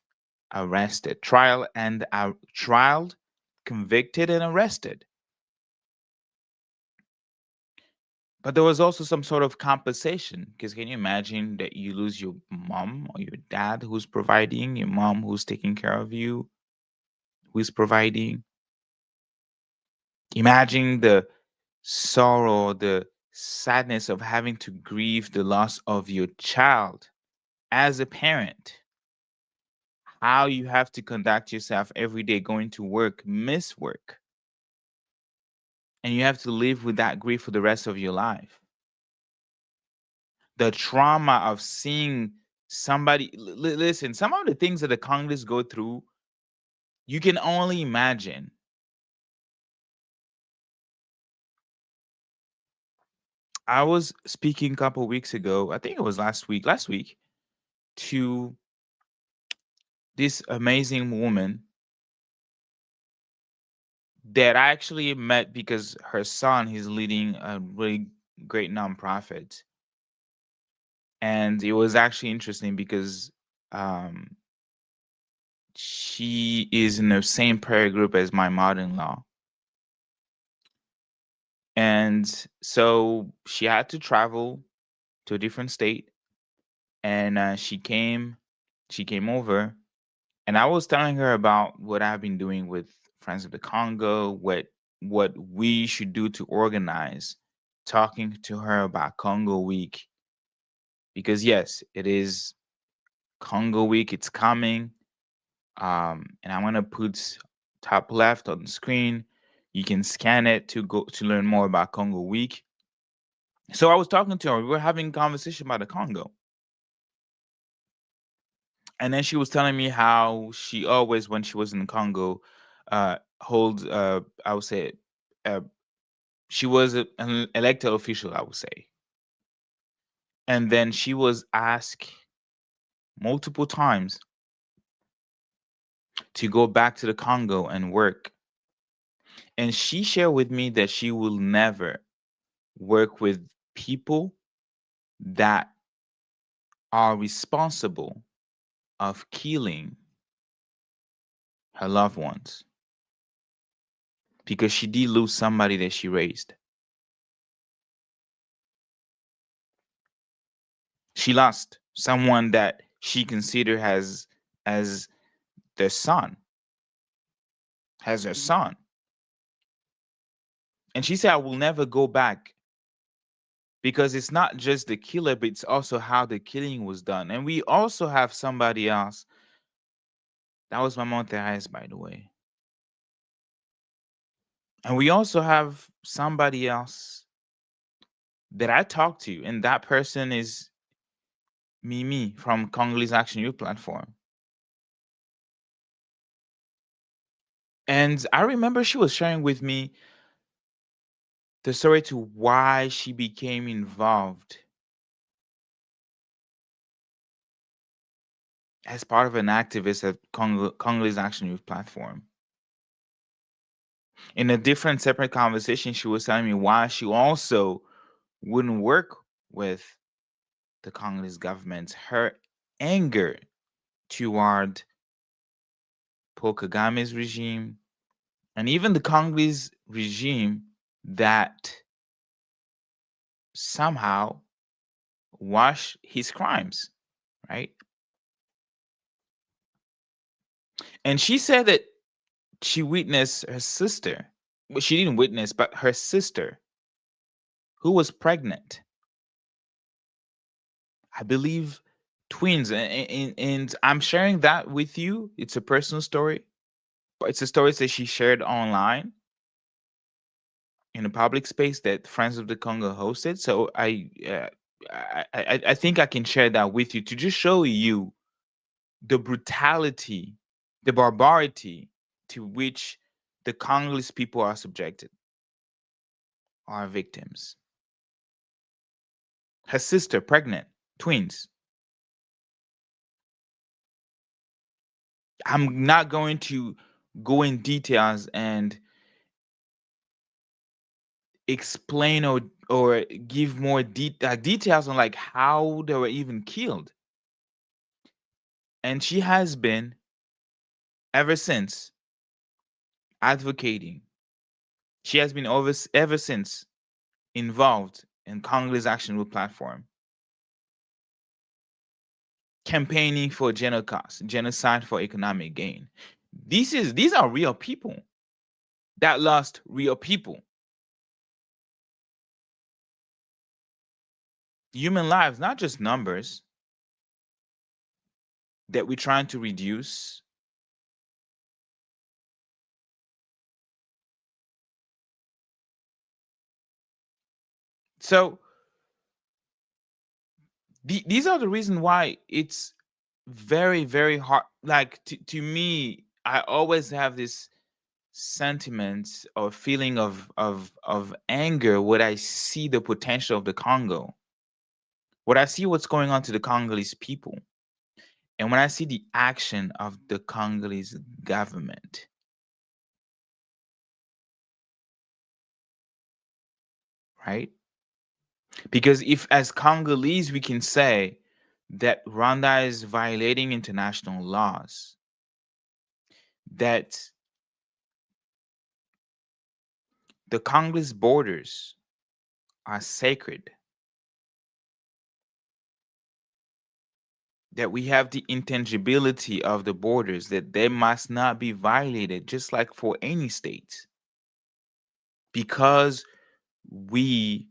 arrested, trialed, convicted, and arrested. But there was also some sort of compensation, because can you imagine that you lose your mom or your dad who's providing, your mom who's taking care of you, who's providing? Imagine the sorrow, the sadness of having to grieve the loss of your child as a parent, how you have to conduct yourself every day, going to work, miss work. And you have to live with that grief for the rest of your life. The trauma of seeing somebody, listen, some of the things that the Congolese go through, you can only imagine. I was speaking a couple weeks ago, I think it was last week, to this amazing woman that I actually met because her son is leading a really great nonprofit. And it was actually interesting because she is in the same prayer group as my mother-in-law. And so she had to travel to a different state, and she came over, and I was telling her about what I've been doing with Friends of the Congo, what we should do to organize, talking to her about Congo Week, because yes, it is Congo Week, it's coming. And I'm gonna put top left on the screen. You can scan it to go to learn more about Congo Week. So I was talking to her. We were having a conversation about the Congo. And then she was telling me how she always, when she was in Congo, holds, I would say, uh, she was an elected official, I would say. And then she was asked multiple times to go back to the Congo and work. And she shared with me that she will never work with people that are responsible of killing her loved ones, because she did lose somebody that she raised. She lost someone that she considered as their son, as her son. And she said, I will never go back, because it's not just the killer, but it's also how the killing was done. And we also have somebody else. That was Maman Therese, by the way. And we also have somebody else that I talked to, and that person is Mimi from Congolese Action Youth Platform. And I remember she was sharing with me the story to why she became involved as part of an activist at Congolese Action Youth Platform. In a different separate conversation, she was telling me why she also wouldn't work with the Congolese government. Her anger toward Paul Kagame's regime, and even the Congolese regime that somehow wash his crimes, right? And she said that she witnessed her sister. Well, she didn't witness, but her sister, who was pregnant, I believe twins. And I'm sharing that with you. It's a personal story, but it's a story that she shared online in a public space that Friends of the Congo hosted. So I think I can share that with you to just show you the brutality, the barbarity to which the Congolese people are subjected, are victims. Her sister, pregnant, twins. I'm not going to go in details and explain or give more details on like how they were even killed. And she has been ever since advocating. She has been ever since involved in Congolese Action Group platform, campaigning for genocide for economic gain. These are real people that lost real people. Human lives, not just numbers. that we're trying to reduce. So these are the reasons why it's very, very hard. Like to me, I always have this sentiment or feeling of anger when I see the potential of the Congo, when I see what's going on to the Congolese people, and when I see the action of the Congolese government. Right? Because if as Congolese we can say that Rwanda is violating international laws, that the Congolese borders are sacred, that we have the intangibility of the borders, that they must not be violated, just like for any state, because we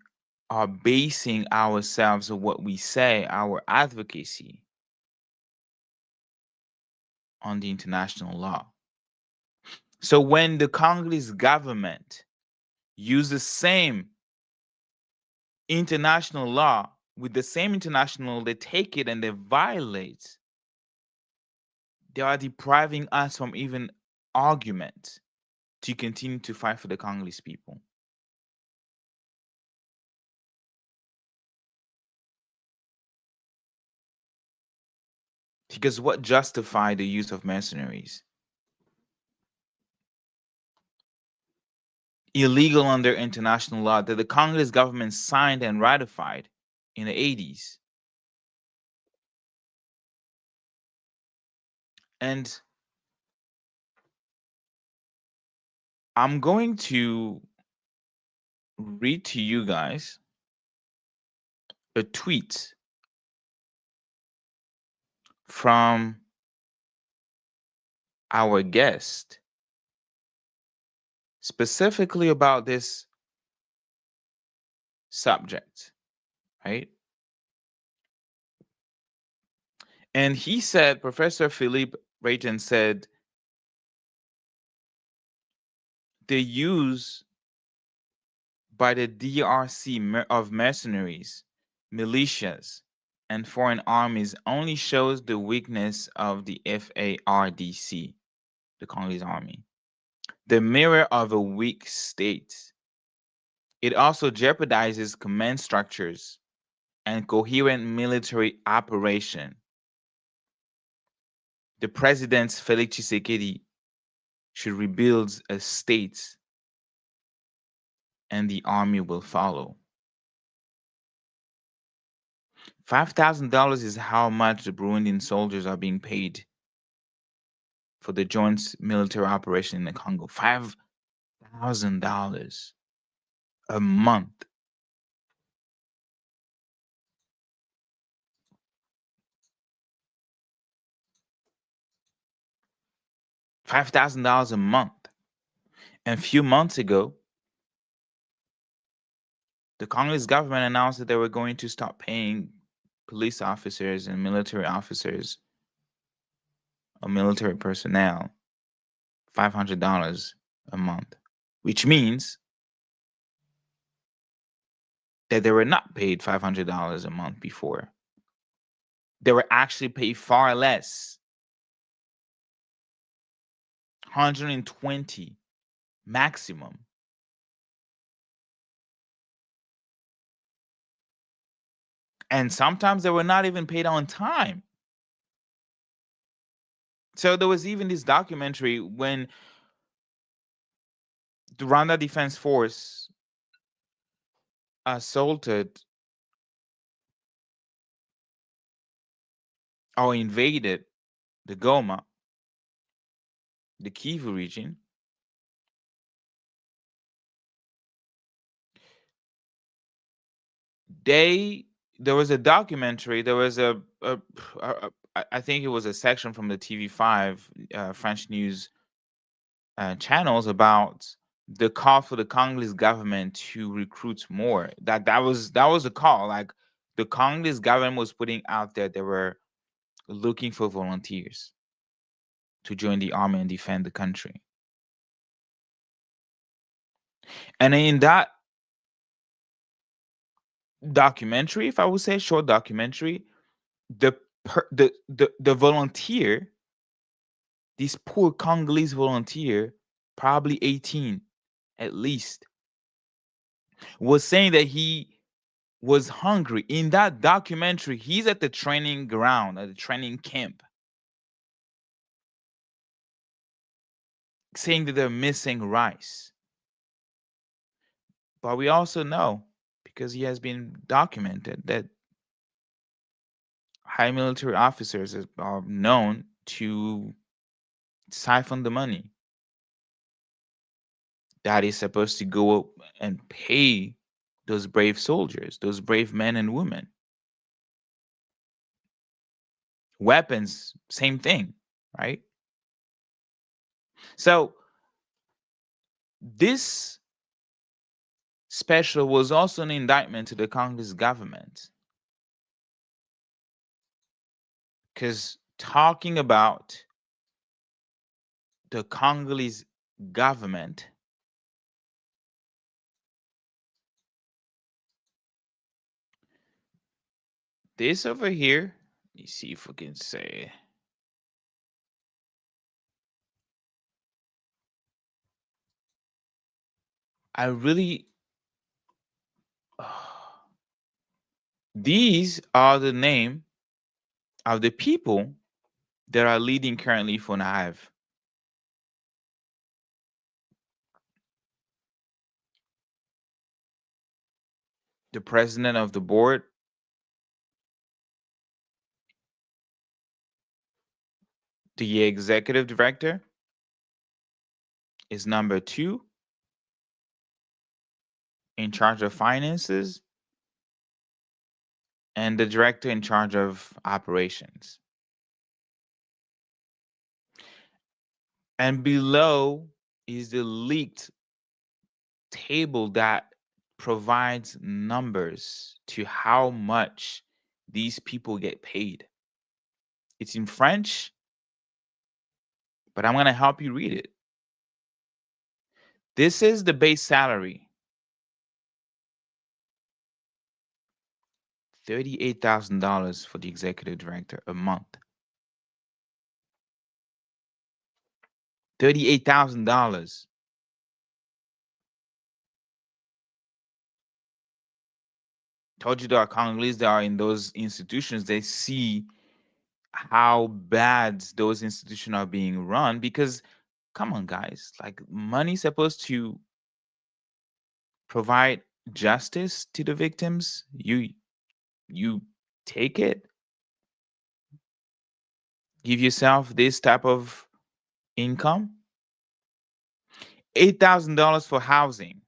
are basing ourselves on what we say, our advocacy, on the international law. So when the Congolese government uses the same international law, with the same international, they take it and they violate, they are depriving us from even argument to continue to fight for the Congolese people. Because what justified the use of mercenaries? Illegal under international law that the Congolese government signed and ratified in the 80s. And I'm going to read to you guys a tweet from our guest specifically about this subject, right? And he said, Professor Filip Reyntjens said, the use by the DRC of mercenaries, militias, and foreign armies only shows the weakness of the FARDC, the Congolese army, the mirror of a weak state. It also jeopardizes command structures and coherent military operation. The president, Felix Tshisekedi, should rebuild a state and the army will follow. $5,000 is how much the Burundian soldiers are being paid for the joint military operation in the Congo. $5,000 a month. $5,000 a month. And a few months ago, the Congolese government announced that they were going to stop paying police officers and military officers or military personnel $500 a month, which means that they were not paid $500 a month before. They were actually paid far less, 120 maximum. And sometimes they were not even paid on time. So there was even this documentary when the Rwanda Defense Force assaulted or invaded the Goma, the Kivu region. There was a documentary, there was I think it was a section from the TV5 French news channels about the call for the Congolese government to recruit more. That was a call. Like the Congolese government was putting out there, there were looking for volunteers to join the army and defend the country. And in that documentary, if I would say short documentary, the volunteer, this poor Congolese volunteer, probably 18 at least, was saying that he was hungry. In that documentary, he's at the training ground, at the training camp, saying that they're missing rice. But we also know, because he has been documented, that high military officers are known to siphon the money that is supposed to go up and pay those brave soldiers, those brave men and women. Weapons, same thing, right? So this special was also an indictment to the Congolese government, because talking about the Congolese government, this over here, let me see if we can say, I really, these are the name of the people that are leading currently for FUNAIV. The president of the board, the executive director is number 2 in charge of finances, and the director in charge of operations. And below is the leaked table that provides numbers to how much these people get paid. It's in French, but I'm going to help you read it. This is the base salary. $38,000 for the executive director a month. $38,000. Told you that Congolese that are in those institutions, they see how bad those institutions are being run, because come on guys, like, money's supposed to provide justice to the victims. You take it, give yourself this type of income. $8,000 for housing.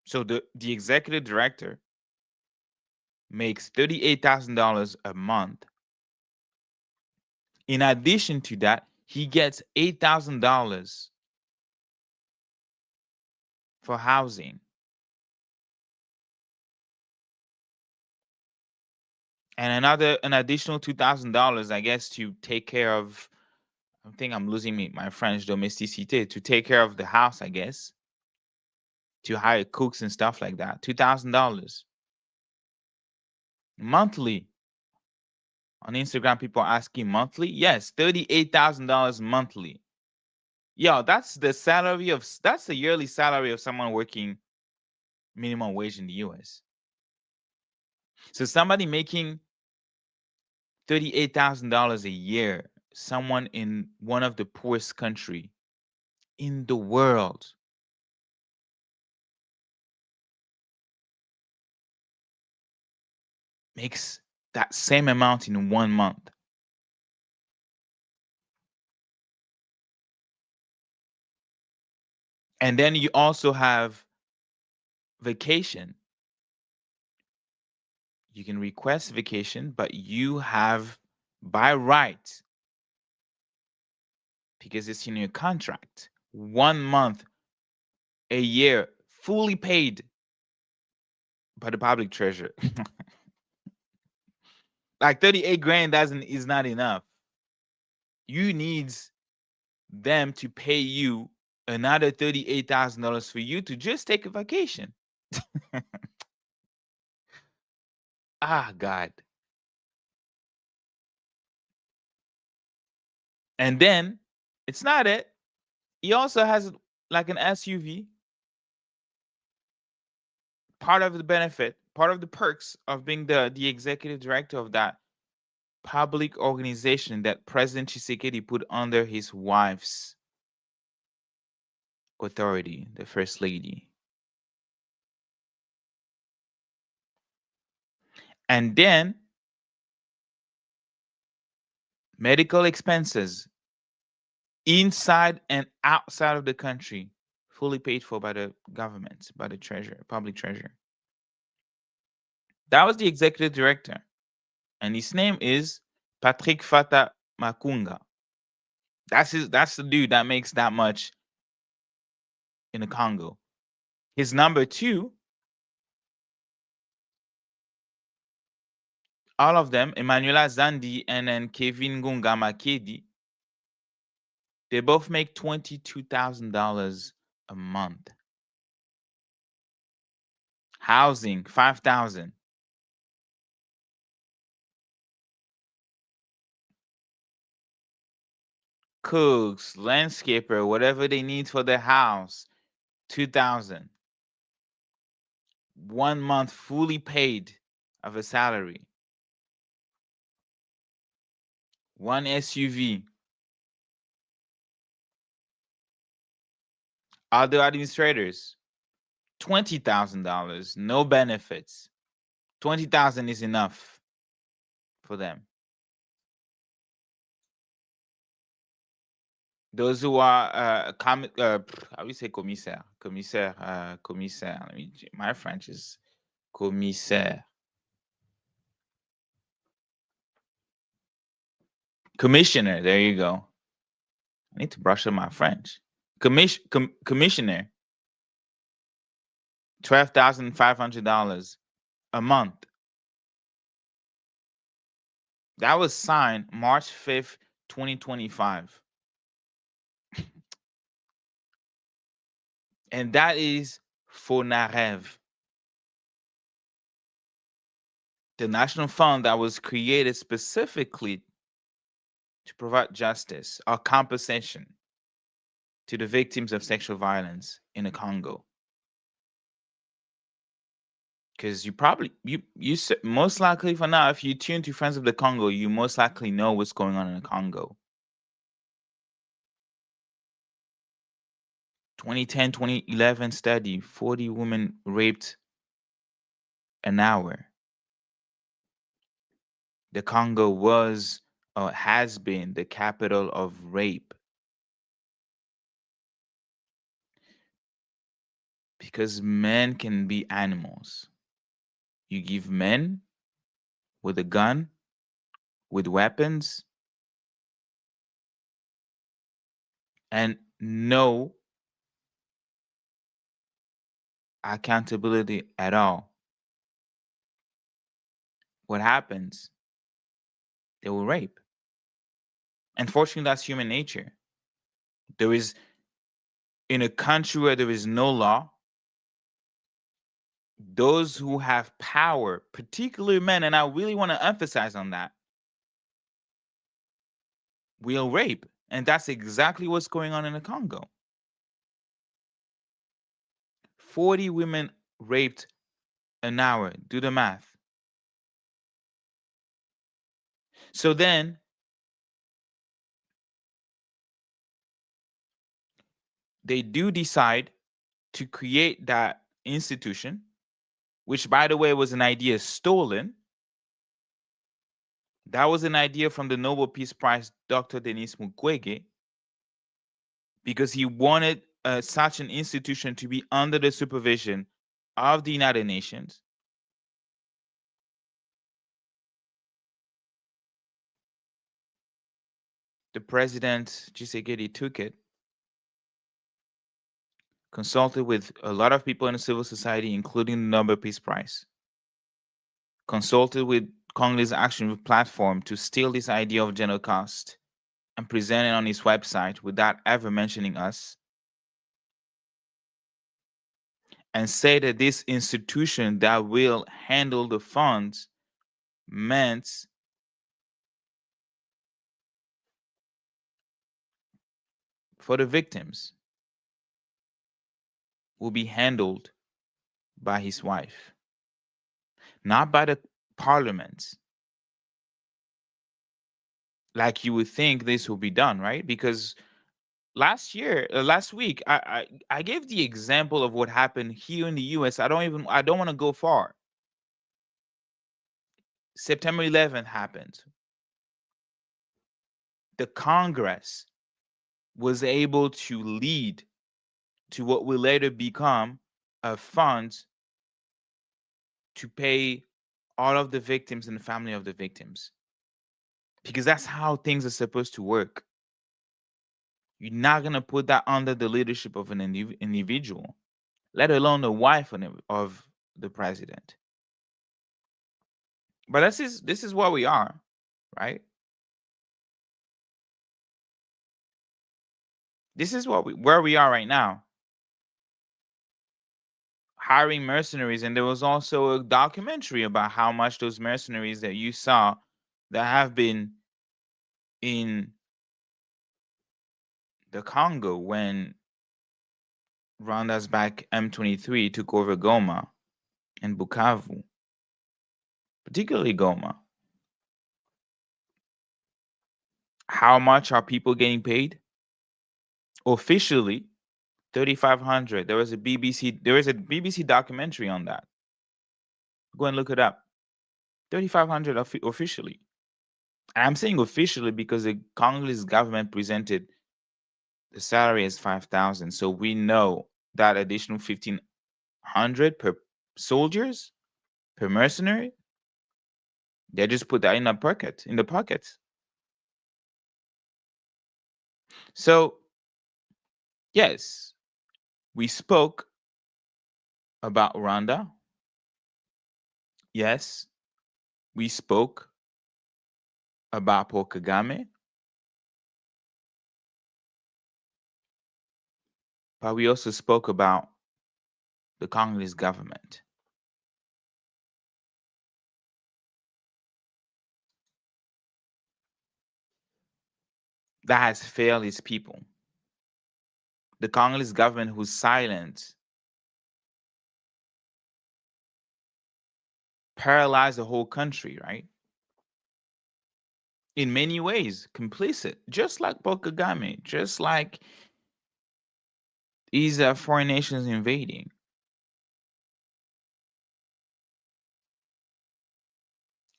So the executive director makes $38,000 a month. In addition to that, he gets $8,000 for housing. And an additional $2,000, I guess, to take care of, I think I'm losing my French, domesticité, to take care of the house, I guess, to hire cooks and stuff like that. $2,000 monthly. On Instagram, people are asking monthly. Yes, $38,000 monthly. Yo, that's the yearly salary of someone working minimum wage in the US. So somebody making $38,000 a year, someone in one of the poorest country in the world, makes that same amount in 1 month. And then you also have vacation. You can request vacation, but you have by right, because it's in your contract, 1 month a year fully paid by the public treasury. Like 38 grand is not enough. You need them to pay you another $38,000 for you to just take a vacation. Ah, God. And then it's not it. He also has like an SUV. Part of the benefit, part of the perks of being the executive director of that public organization that President Tshisekedi put under his wife's authority, the First Lady. And then medical expenses inside and outside of the country, fully paid for by the government, by the treasurer, public treasurer. That was the executive director. And his name is Patrick Fata Makunga. That's the dude that makes that much in the Congo. His number two, all of them, Emmanuela Zandi and then Kevin Gunga Makedi, they both make $22,000 a month. Housing, $5,000. Cooks, landscaper, whatever they need for their house, $2,000. 1 month fully paid of a salary. One SUV. Other administrators, $20,000, no benefits. $20,000 is enough for them. Those who are how do you say commissaire? Commissaire. My French is commissaire. Commissioner. There you go. I need to brush up my French. Commissioner. $12,500 a month. That was signed March 5th, 2025. And that is FONAREV, the national fund that was created specifically to provide justice or compensation to the victims of sexual violence in the Congo. Because you probably, you most likely for now, if you tune to Friends of the Congo, you most likely know what's going on in the Congo. 2010-2011 study, 40 women raped an hour. The Congo was or has been the capital of rape. Because men can be animals. You give men with a gun, with weapons, and no accountability at all. What happens? They will rape. Unfortunately, that's human nature. There is, in a country where there is no law, those who have power, particularly men, and I really want to emphasize on that, will rape. And that's exactly what's going on in the Congo. 40 women raped an hour. Do the math. So then, they do decide to create that institution, which, by the way, was an idea stolen. That was an idea from the Nobel Peace Prize, Dr. Denis Mukwege, because he wanted such an institution to be under the supervision of the United Nations. The president, Tshisekedi, took it, consulted with a lot of people in the civil society, including the Nobel Peace Prize, consulted with Congolese Action platform to steal this idea of Genocost and present it on his website without ever mentioning us, and say that this institution that will handle the funds meant for the victims will be handled by his wife, not by the parliament. Like you would think this will be done, right? Because last week, I gave the example of what happened here in the US. I don't want to go far. September 11th happened. The Congress was able to lead to what will later become a fund to pay all of the victims and the family of the victims. Because that's how things are supposed to work. You're not going to put that under the leadership of an individual, let alone the wife of the president. But this is where we are, right? This is where we are right now. Hiring mercenaries, and there was also a documentary about how much those mercenaries that you saw that have been in the Congo when Rwanda's back M23 took over Goma and Bukavu, particularly Goma. How much are people getting paid? Officially, 3,500. There is a BBC documentary on that. Go and look it up. 3,500 officially. And I'm saying officially because the Congolese government presented the salary as 5,000. So we know that additional 1,500 per soldiers, per mercenary, they just put that in the pocket. So, yes, we spoke about Rwanda. Yes, we spoke about Paul Kagame. But we also spoke about the Congolese government. That has failed its people. The Congolese government who's silent paralyzed the whole country, right? In many ways, complicit, just like Paul Kagame, just like these foreign nations invading.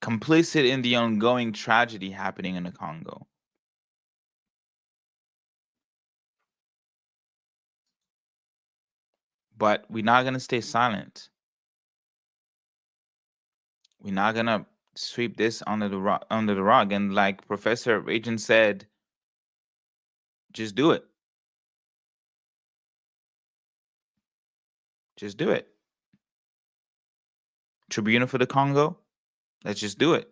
Complicit in the ongoing tragedy happening in the Congo. But we're not going to stay silent. We're not going to sweep this under the rug. And like Professor Reyntjens said, just do it. Just do it. Tribunal for the Congo, let's just do it.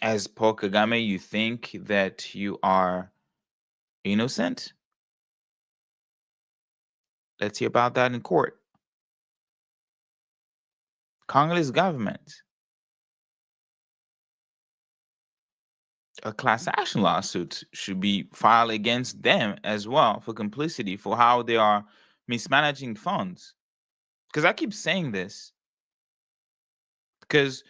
As Paul Kagame, you think that you are innocent? Let's hear about that in court. Congolese government. A class action lawsuit should be filed against them as well for complicity for how they are mismanaging funds. Because I keep saying this. Because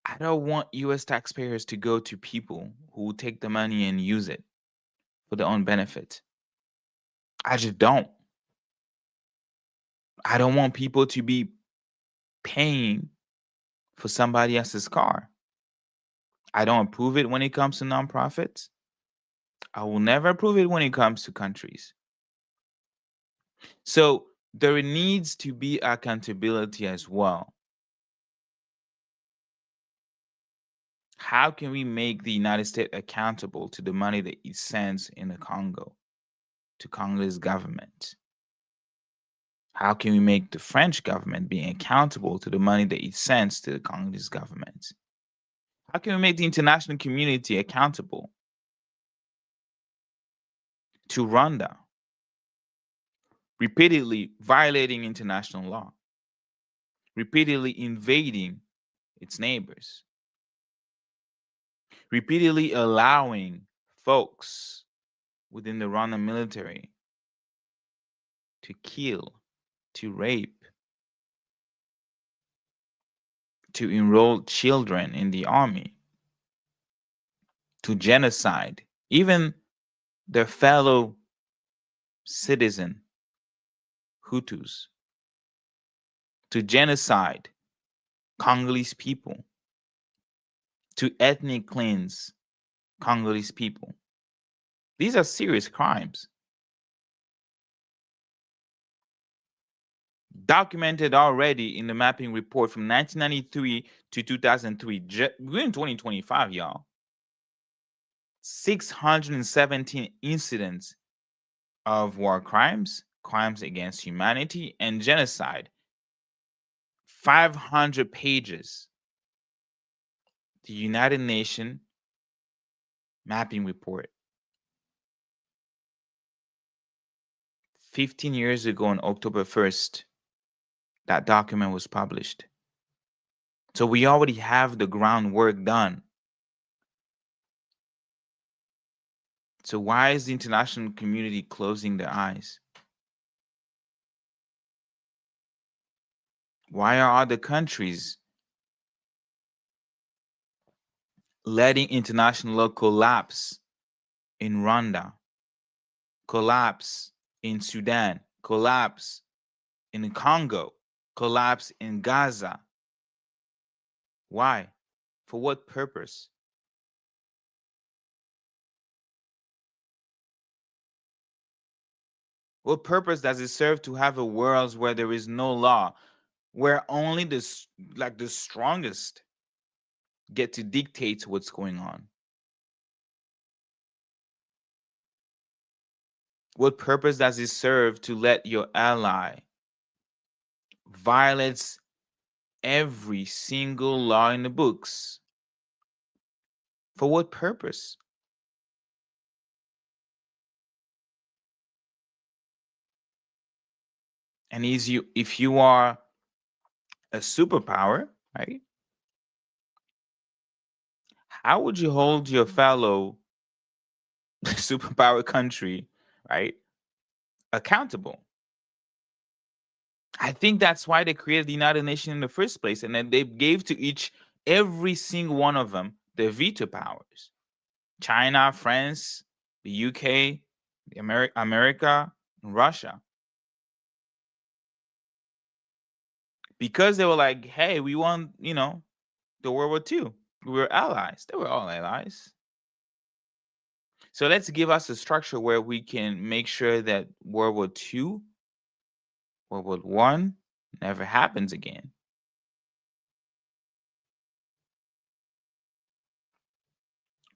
I don't want US taxpayers to go to people who take the money and use it for their own benefit. I just don't. I don't want people to be paying for somebody else's car. I don't approve it when it comes to nonprofits. I will never approve it when it comes to countries. So there needs to be accountability as well. How can we make the United States accountable to the money that it sends in the Congo, to Congolese government? How can we make the French government being accountable to the money that it sends to the Congolese government? How can we make the international community accountable to Rwanda, repeatedly violating international law, repeatedly invading its neighbors, repeatedly allowing folks within the Rwandan military to kill, to rape, to enroll children in the army, to genocide, even their fellow citizen Hutus, to genocide Congolese people, to ethnic cleanse Congolese people. These are serious crimes. Documented already in the mapping report from 1993 to 2003. We're in 2025, y'all. 617 incidents of war crimes, crimes against humanity, and genocide. 500 pages. The United Nations mapping report. 15 years ago on October 1st, that document was published. So we already have the groundwork done. So why is the international community closing their eyes? Why are other countries letting international law collapse in Rwanda, collapse in Sudan, collapse in Congo, collapse in Gaza? Why? For what purpose? What purpose does it serve to have a world where there is no law, where only the strongest get to dictate what's going on? What purpose does it serve to let your ally violate every single law in the books? For what purpose? And if you are a superpower, right? How would you hold your fellow superpower country, right, accountable? I think that's why they created the United Nations in the first place, and then they gave to every single one of them their veto powers. China, France, the UK, America, and Russia. Because they were like, hey, we want, the World War II. We were allies. They were all allies. So let's give us a structure where we can make sure that World War II, World War One never happens again.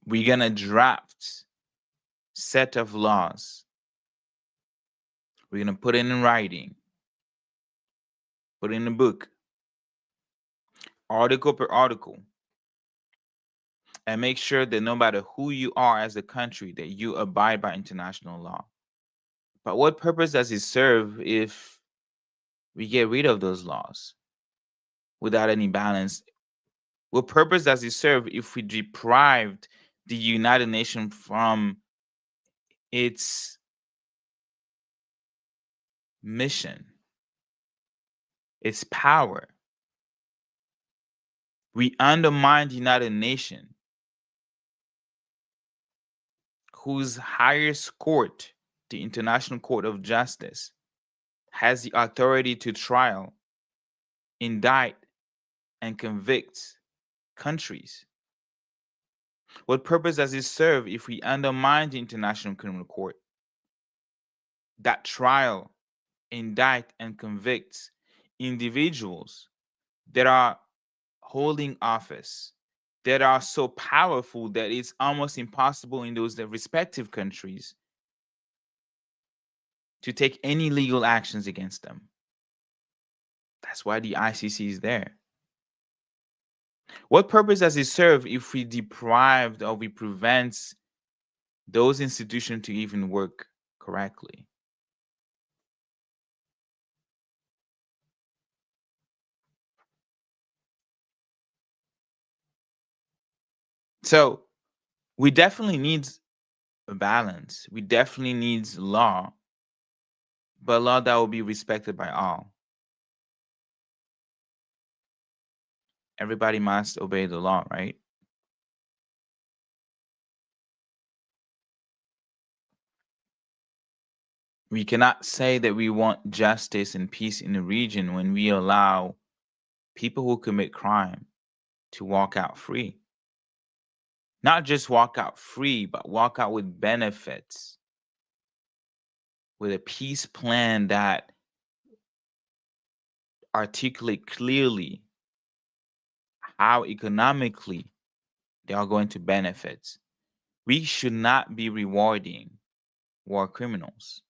We're gonna draft set of laws. We're gonna put it in writing, put it in a book, article per article, and make sure that no matter who you are as a country, that you abide by international law. But what purpose does it serve if we get rid of those laws without any balance? What purpose does it serve if we deprived the United Nations from its mission, its power? We undermine the United Nations, whose highest court, the International Court of Justice, has the authority to trial, indict, and convict countries. What purpose does it serve if we undermine the International Criminal Court that trial, indict, and convict individuals that are holding office, that are so powerful that it's almost impossible in those respective countries to take any legal actions against them? That's why the ICC is there. What purpose does it serve if we deprived or we prevent those institutions to even work correctly? So we definitely need a balance. We definitely need law, but law that will be respected by all. Everybody must obey the law, right? We cannot say that we want justice and peace in the region when we allow people who commit crime to walk out free. Not just walk out free, but walk out with benefits, with a peace plan that articulate clearly how economically they are going to benefit. We should not be rewarding war criminals.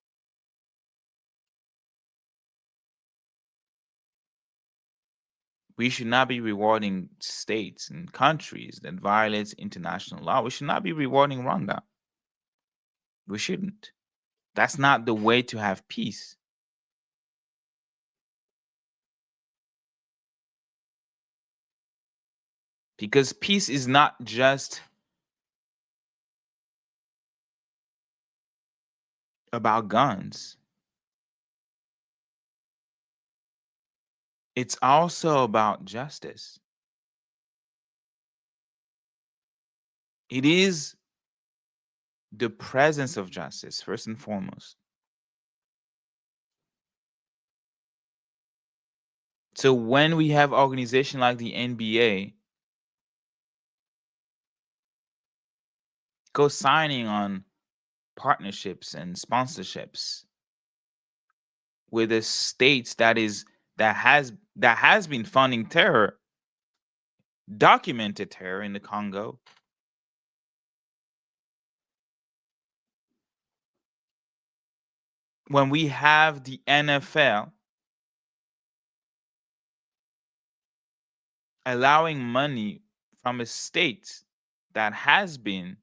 We should not be rewarding states and countries that violates international law. We should not be rewarding Rwanda. We shouldn't. That's not the way to have peace. Because peace is not just about guns. It's also about justice. It is the presence of justice, first and foremost. So when we have organizations like the NBA co-signing on partnerships and sponsorships with the states that has been funding terror, documented terror in the Congo, when we have the NFL allowing money from a state that has been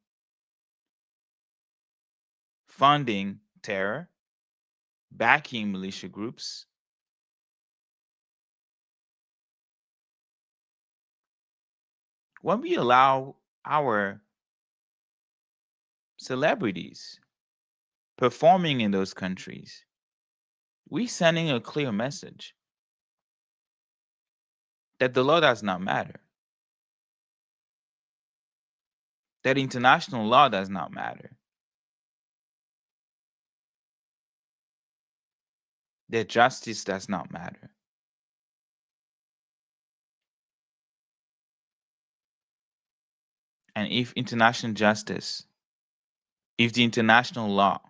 funding terror, backing militia groups, when we allow our celebrities performing in those countries, we're sending a clear message that the law does not matter, that international law does not matter, that justice does not matter. And if international justice, if the international law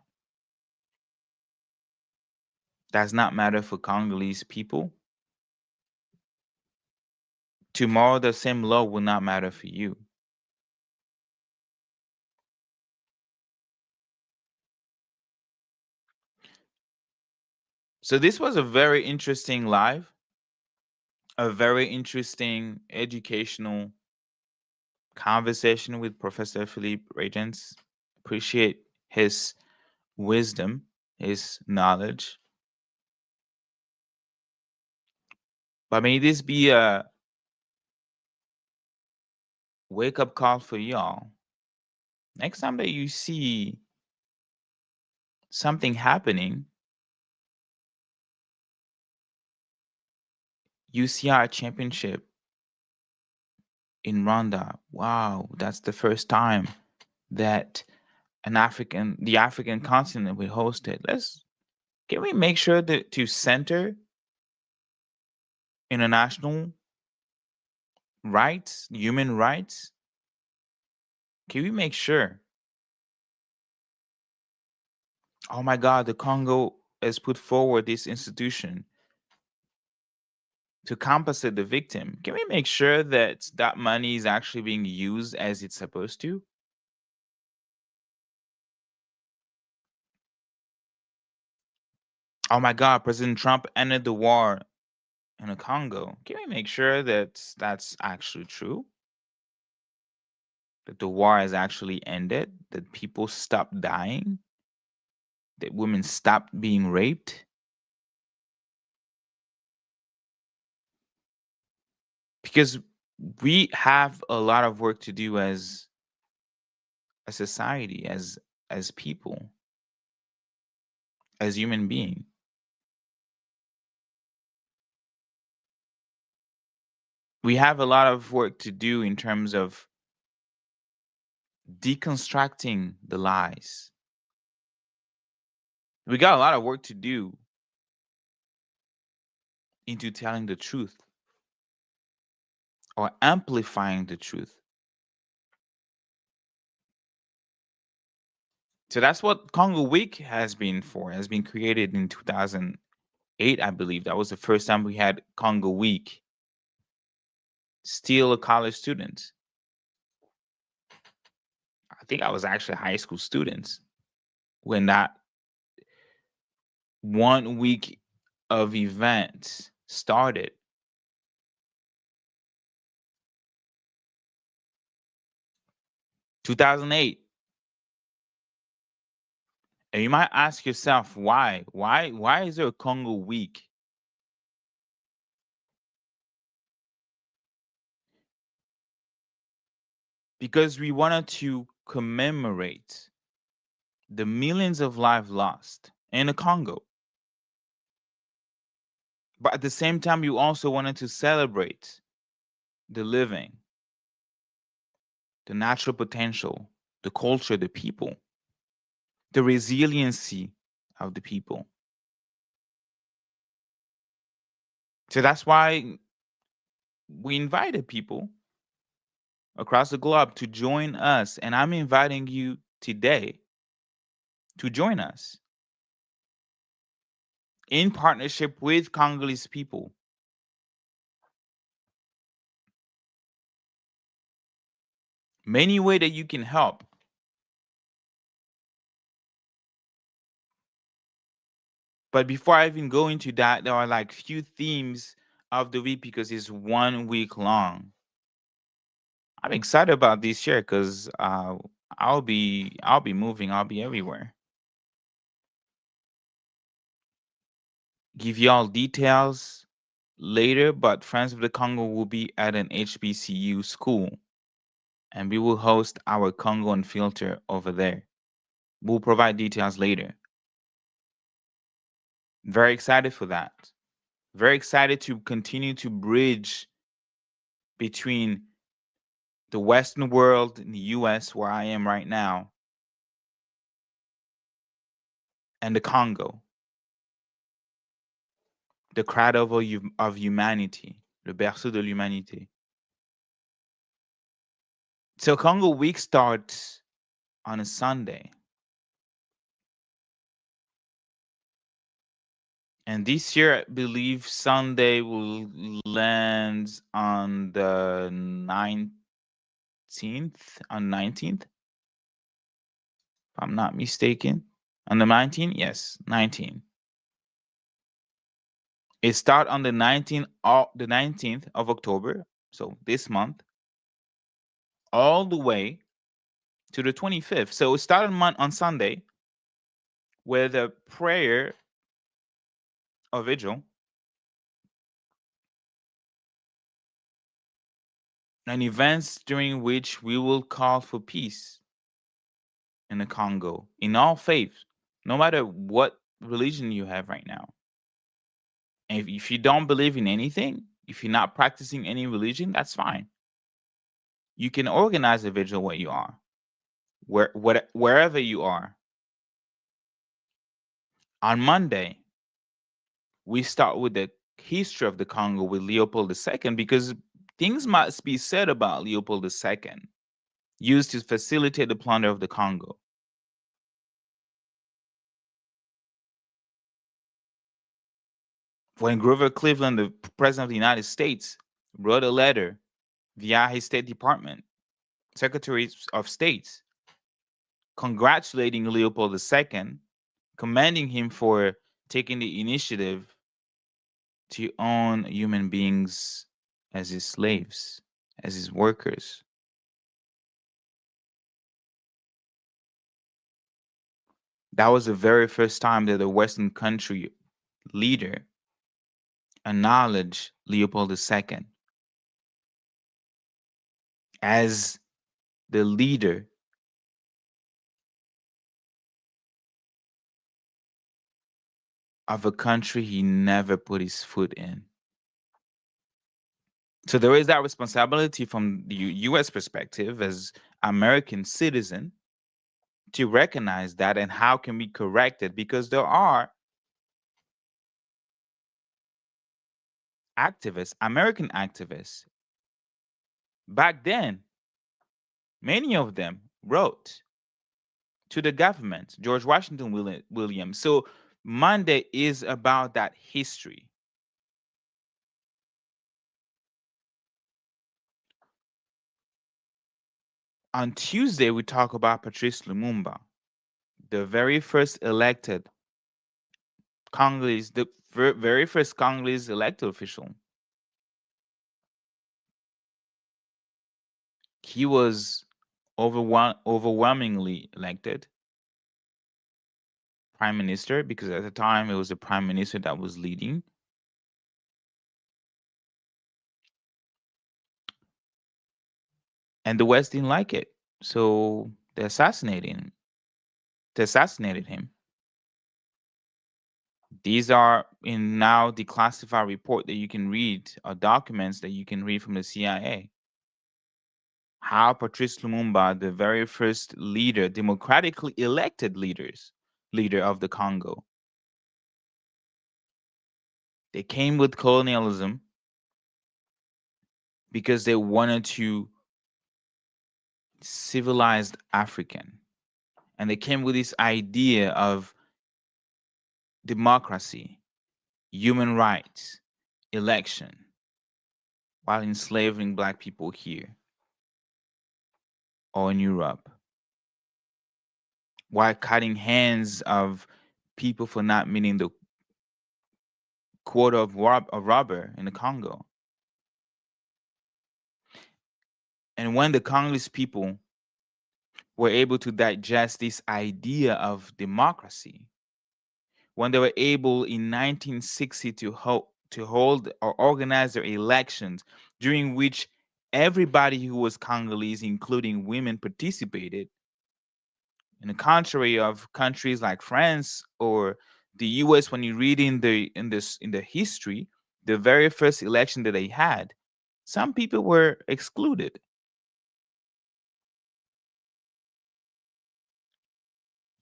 does not matter for Congolese people, tomorrow the same law will not matter for you. So this was a very interesting live, a very interesting educational conversation with Professor Filip Reyntjens. Appreciate his wisdom, his knowledge. But may this be a wake-up call for y'all. Next time that you see something happening, you see our championship in Rwanda. Wow, that's the first time that the African continent will host it. Can we make sure that to center international rights, human rights? Can we make sure? Oh my God, the Congo has put forward this institution to compensate the victim. Can we make sure that that money is actually being used as it's supposed to? Oh my God, President Trump ended the war in the Congo. Can we make sure that that's actually true? That the war has actually ended? That people stop dying? That women stop being raped? Because we have a lot of work to do as a society, as people, as human beings. We have a lot of work to do in terms of deconstructing the lies. We got a lot of work to do into telling the truth or amplifying the truth. So that's what Congo Week has been for. It has been created in 2008, I believe. That was the first time we had Congo Week. Still a college student. I think I was actually high school students when that 1 week of events started. (2008). And you might ask yourself, why? Why is there a Congo Week? Because we wanted to commemorate the millions of lives lost in the Congo. But at the same time, you also wanted to celebrate the living, the natural potential, the culture, the people, the resiliency of the people. So that's why we invited people across the globe to join us. And I'm inviting you today to join us in partnership with Congolese people. Many ways that you can help. But before I even go into that, there are like few themes of the week because it's 1 week long. I'm excited about this year because I'll be moving. I'll be everywhere. Give y'all details later, but Friends of the Congo will be at an HBCU school, and we will host our Congo Unfiltered over there. We'll provide details later. Very excited for that. Very excited to continue to bridge between the Western world in the US, where I am right now, and the Congo, the cradle of humanity, le berceau de l'humanité. So Congo Week starts on a Sunday. And this year, I believe Sunday will land on the 19th, on 19th, if I'm not mistaken. On the 19th? Yes, 19th. It starts on the 19th of October, so this month, all the way to the 25th. So it started on Sunday with a prayer or vigil and events during which we will call for peace in the Congo, in all faiths, no matter what religion you have right now. And if you don't believe in anything, if you're not practicing any religion, that's fine. You can organize a vigil where you are, wherever you are. On Monday, we start with the history of the Congo with Leopold II, because things must be said about Leopold II, used to facilitate the plunder of the Congo. When Grover Cleveland, the President of the United States, wrote a letter via his State Department, Secretary of State, congratulating Leopold II, commending him for taking the initiative to own human beings as his slaves, as his workers. That was the very first time that a Western country leader acknowledged Leopold II as the leader of a country he never put his foot in. So there is that responsibility from the US perspective as American citizen to recognize that, and how can we correct it? Because there are activists, American activists, back then, many of them wrote to the government, George Washington Williams. So Monday is about that history. On Tuesday, we talk about Patrice Lumumba, the very first elected Congolese, the very first Congolese elected official. He was overwhelmingly elected prime minister, because at the time it was the prime minister that was leading. And the West didn't like it. So they assassinated him. These are in now the classified report that you can read, or documents that you can read from the CIA. How Patrice Lumumba, the very first leader, democratically elected leader of the Congo, they came with colonialism because they wanted to civilize African. And they came with this idea of democracy, human rights, election, while enslaving Black people here or in Europe, while cutting hands of people for not meeting the quota of rubber in the Congo. And when the Congolese people were able to digest this idea of democracy, when they were able in 1960 to hold or organize their elections, during which everybody who was Congolese, including women, participated, in the contrary of countries like France or the US, when you read in the history, the very first election that they had, some people were excluded.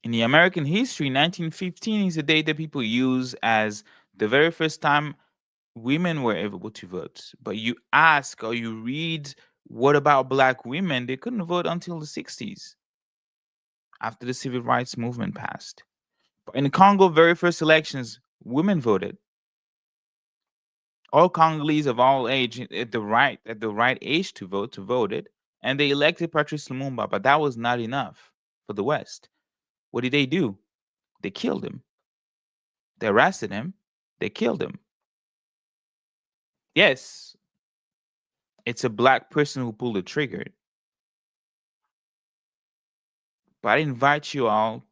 In the American history, 1915 is a date that people use as the very first time women were able to vote. But you ask or you read, what about Black women? They couldn't vote until the 60s, after the civil rights movement passed. But in the Congo, very first elections, women voted. All Congolese of all age at the right age to voted, and they elected Patrice Lumumba. But that was not enough for the West. What did they do? They killed him. They arrested him. They killed him. Yes, it's a Black person who pulled the trigger. But I invite you all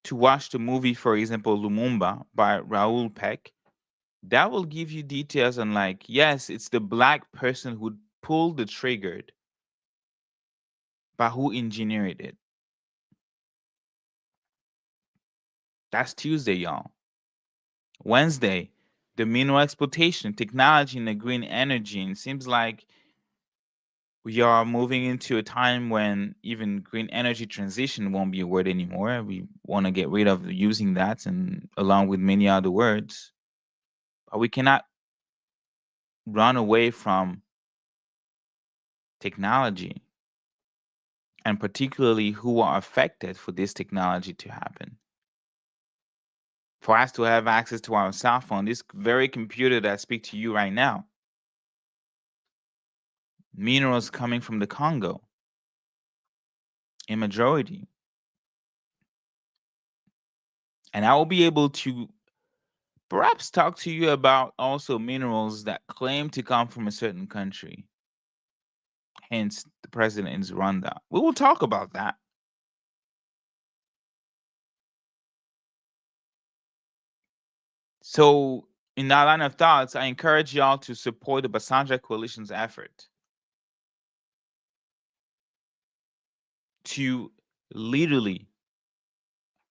to watch the movie, for example, Lumumba by Raoul Peck. That will give you details on, like, yes, it's the Black person who pulled the trigger, but who engineered it. That's Tuesday, y'all. Wednesday, the mineral exploitation, technology, and the green energy. And it seems like we are moving into a time when even green energy transition won't be a word anymore. We want to get rid of using that, and along with many other words. But we cannot run away from technology, and particularly who are affected for this technology to happen. For us to have access to our cell phone, this very computer that I speak to you right now, minerals coming from the Congo in majority. And I will be able to perhaps talk to you about also minerals that claim to come from a certain country. Hence, the president in Rwanda. We will talk about that. So, in that line of thoughts, I encourage y'all to support the Basanja Coalition's effort to literally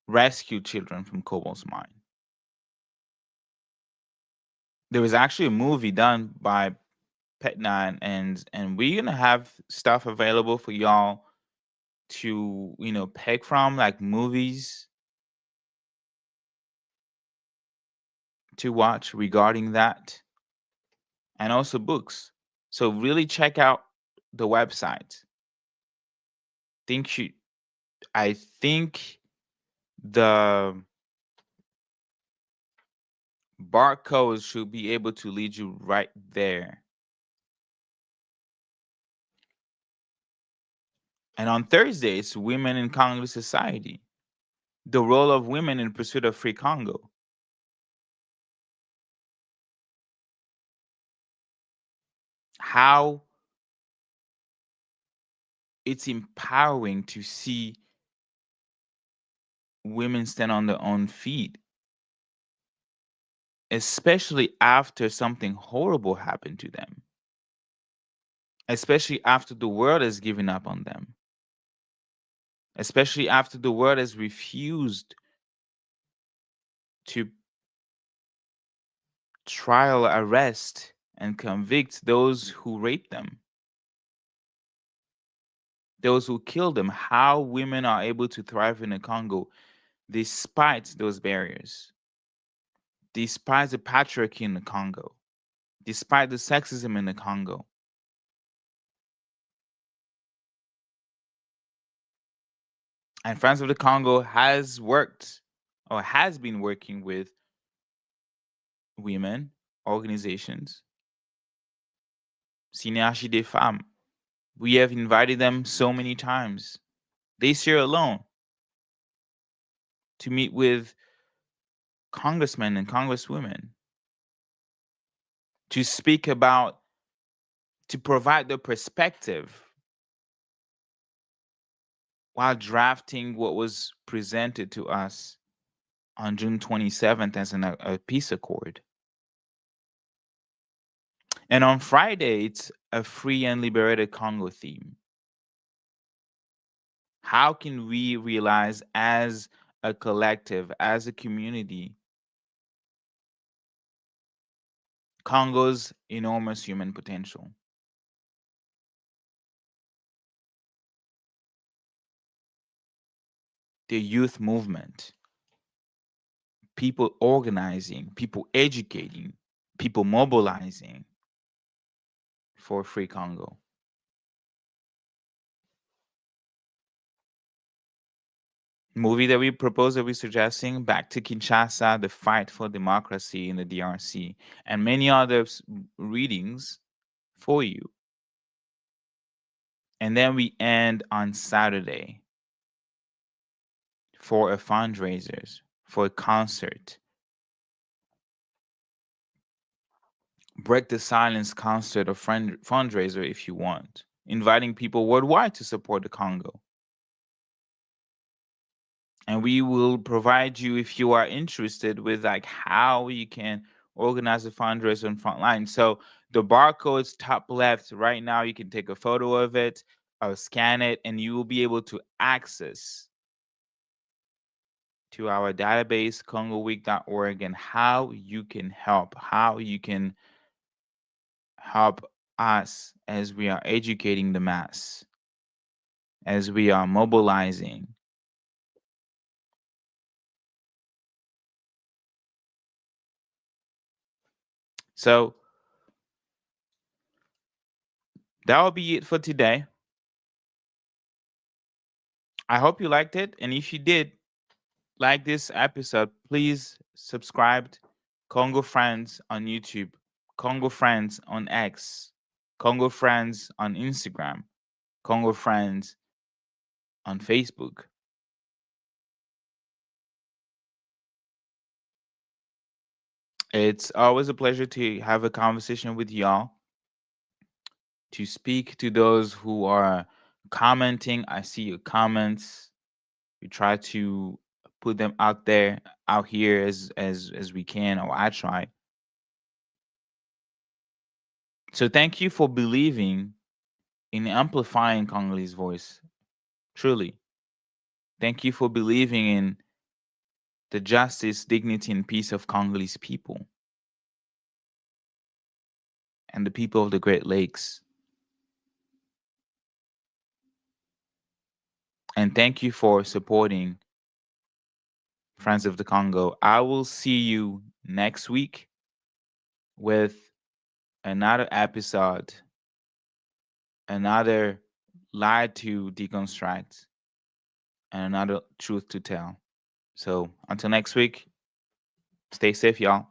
rescue children from Kobol's mine. There was actually a movie done by Pet9, and we're gonna have stuff available for y'all to pick from, like movies to watch regarding that, and also books. So really check out the website. I think the barcodes should be able to lead you right there. And on Thursdays, Women in Congolese Society, the role of women in pursuit of free Congo. How it's empowering to see women stand on their own feet, especially after something horrible happened to them, especially after the world has given up on them, especially after the world has refused to trial, arrest, and convict those who raped them, those who killed them. How women are able to thrive in the Congo despite those barriers, despite the patriarchy in the Congo, despite the sexism in the Congo. And Friends of the Congo has worked or has been working with women organizations. Synergie des Femmes. We have invited them so many times, this year alone, to meet with congressmen and congresswomen, to speak about, to provide the perspective while drafting what was presented to us on June 27th as a peace accord. And on Friday, it's a free and liberated Congo theme. How can we realize as a collective, as a community, Congo's enormous human potential? The youth movement, people organizing, people educating, people mobilizing for free Congo. Movie that we propose, that we're suggesting, Back to Kinshasa, The Fight for Democracy in the DRC, and many other readings for you. And then we end on Saturday for a fundraiser, for a concert. Break the Silence concert or fundraiser if you want, inviting people worldwide to support the Congo. And we will provide you, if you are interested, with like how you can organize a fundraiser on Frontline. So the barcode's top left right now, you can take a photo of it or scan it, and you will be able to access to our database, congoweek.org, and how you can help, how you can help us as we are educating the mass, as we are mobilizing. So that will be it for today. I hope you liked it. And if you did like this episode, please subscribe Congo Friends on YouTube, Congo Friends on X, Congo Friends on Instagram, Congo Friends on Facebook. It's always a pleasure to have a conversation with y'all, to speak to those who are commenting. I see your comments. We try to put them out there, out here as we can, or I try. So thank you for believing in amplifying Congolese voice. Truly. Thank you for believing in the justice, dignity, and peace of Congolese people and the people of the Great Lakes. And thank you for supporting Friends of the Congo. I will see you next week with another episode, another lie to deconstruct, and another truth to tell. So until next week, stay safe, y'all.